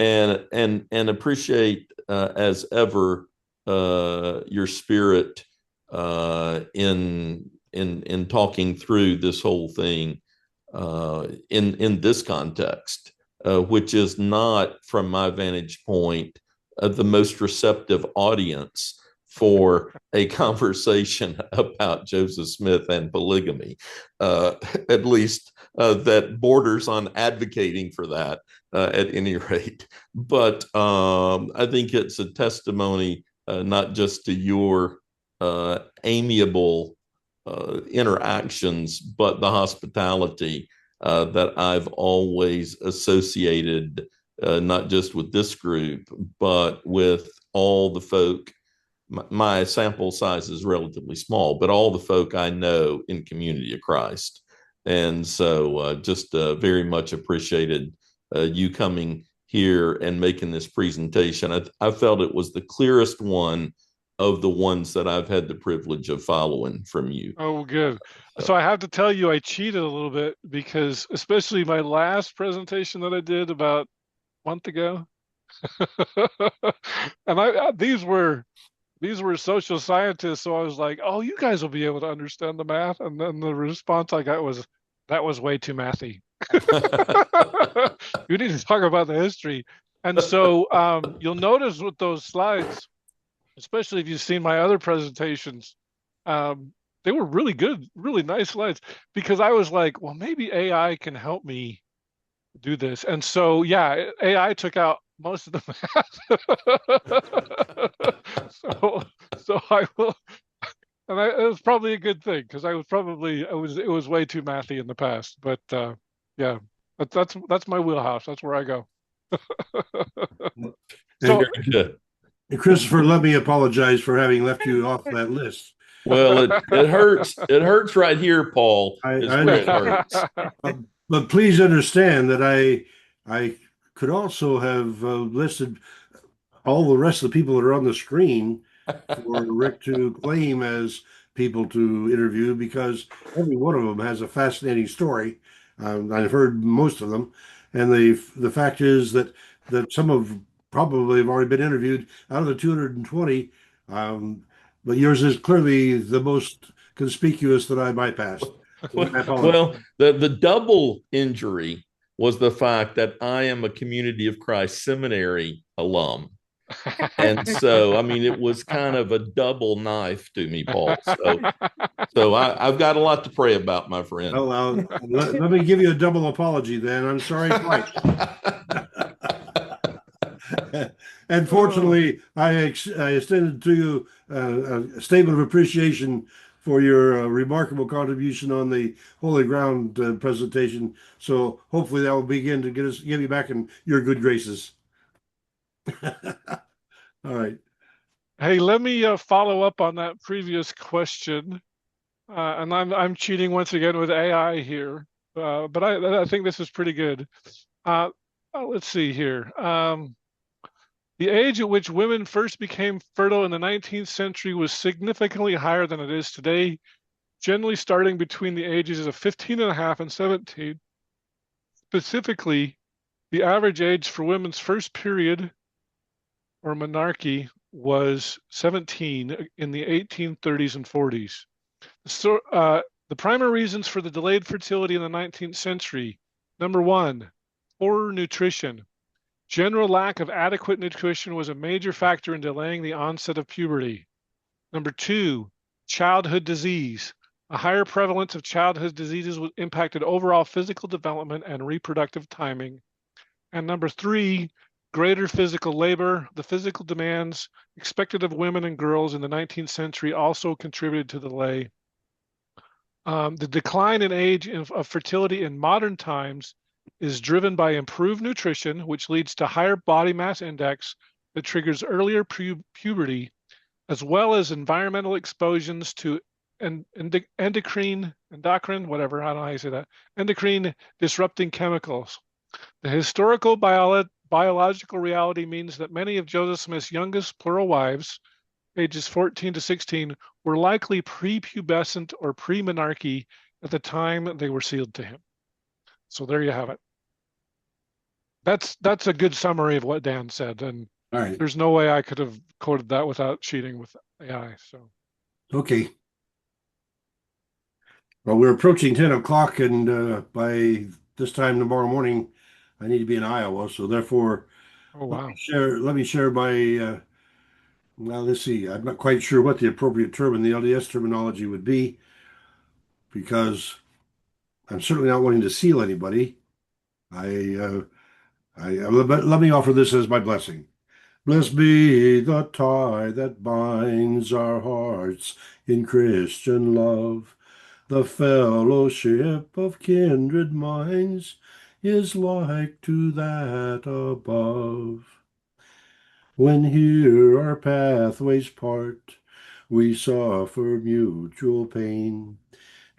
G: and appreciate as ever your spirit in talking through this whole thing in this context, which is not, from my vantage point, the most receptive audience for a conversation about Joseph Smith and polygamy, at least that borders on advocating for that at any rate. But I think it's a testimony not just to your amiable interactions, but the hospitality that I've always associated, not just with this group, but with all the folk. My sample size is relatively small, but all the folk I know in Community of Christ. And so just very much appreciated you coming here and making this presentation. I felt it was the clearest one of the ones that I've had the privilege of following from you.
B: Oh, good. So I have to tell you, I cheated a little bit because especially my last presentation that I did about a month ago, and these were social scientists, so I was like, "Oh, you guys will be able to understand the math," and then the response I got was, "That was way too mathy. You need to talk about the history." And so you'll notice with those slides, especially if you've seen my other presentations, they were really good, really nice slides, because I was like, well, maybe AI can help me do this. And so, yeah, AI took out most of the math. so I will, and it was probably a good thing because it was way too mathy in the past. But yeah, that's my wheelhouse. That's where I go. So,
A: And Christopher, let me apologize for having left you off that list.
G: Well, it hurts. It hurts right here, Paul.
A: I
G: Where it hurts.
A: But please understand that I could also have listed all the rest of the people that are on the screen for Rick to claim as people to interview, because every one of them has a fascinating story. I've heard most of them, and the fact is that some of probably have already been interviewed out of the 220. But yours is clearly the most conspicuous that I bypassed.
G: Well, the double injury was the fact that I am a Community of Christ seminary alum. And so, I mean, it was kind of a double knife to me, Paul. So I've got a lot to pray about, my friend.
A: Well, let me give you a double apology then. I'm sorry twice. And fortunately, I extended to you a statement of appreciation for your remarkable contribution on the Holy Ground presentation. So hopefully that will begin to get you back in your good graces. All right.
B: Hey, let me follow up on that previous question, and I'm cheating once again with AI here, but I think this is pretty good. Let's see here. The age at which women first became fertile in the 19th century was significantly higher than it is today, generally starting between the ages of 15 and a half and 17. Specifically, the average age for women's first period or menarche was 17 in the 1830s and 40s. So, the primary reasons for the delayed fertility in the 19th century: number one, poor nutrition. General lack of adequate nutrition was a major factor in delaying the onset of puberty. Number two, childhood disease. A higher prevalence of childhood diseases impacted overall physical development and reproductive timing. And number three, greater physical labor. The physical demands expected of women and girls in the 19th century also contributed to the delay. The decline in age of fertility in modern times is driven by improved nutrition, which leads to higher body mass index that triggers earlier puberty, as well as environmental exposures to endocrine, whatever, I don't know how you say that, endocrine disrupting chemicals. The historical biological reality means that many of Joseph Smith's youngest plural wives, ages 14 to 16, were likely prepubescent or pre-menarche at the time they were sealed to him. So there you have it. That's a good summary of what Dan said, and
A: All right.
B: there's no way I could have coded that without cheating with AI. So
A: Okay. Well, we're approaching 10 o'clock, and by this time tomorrow morning, I need to be in Iowa. So therefore,
B: oh wow.
A: let me share my well, let's see. I'm not quite sure what the appropriate term in the LDS terminology would be, because I'm certainly not wanting to seal anybody. But let me offer this as my blessing. Blessed be the tie that binds our hearts in Christian love. The fellowship of kindred minds is like to that above. When here our pathways part, we suffer mutual pain.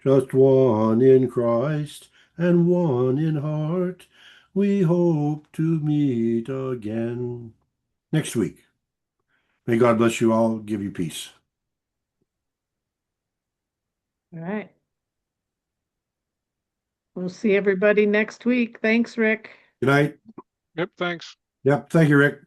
A: Just one in Christ and one in heart, we hope to meet again next week. May God bless you all, give you peace.
C: All right. We'll see everybody next week. Thanks, Rick.
A: Good night.
B: Yep. Thanks.
A: Yep. Thank you, Rick.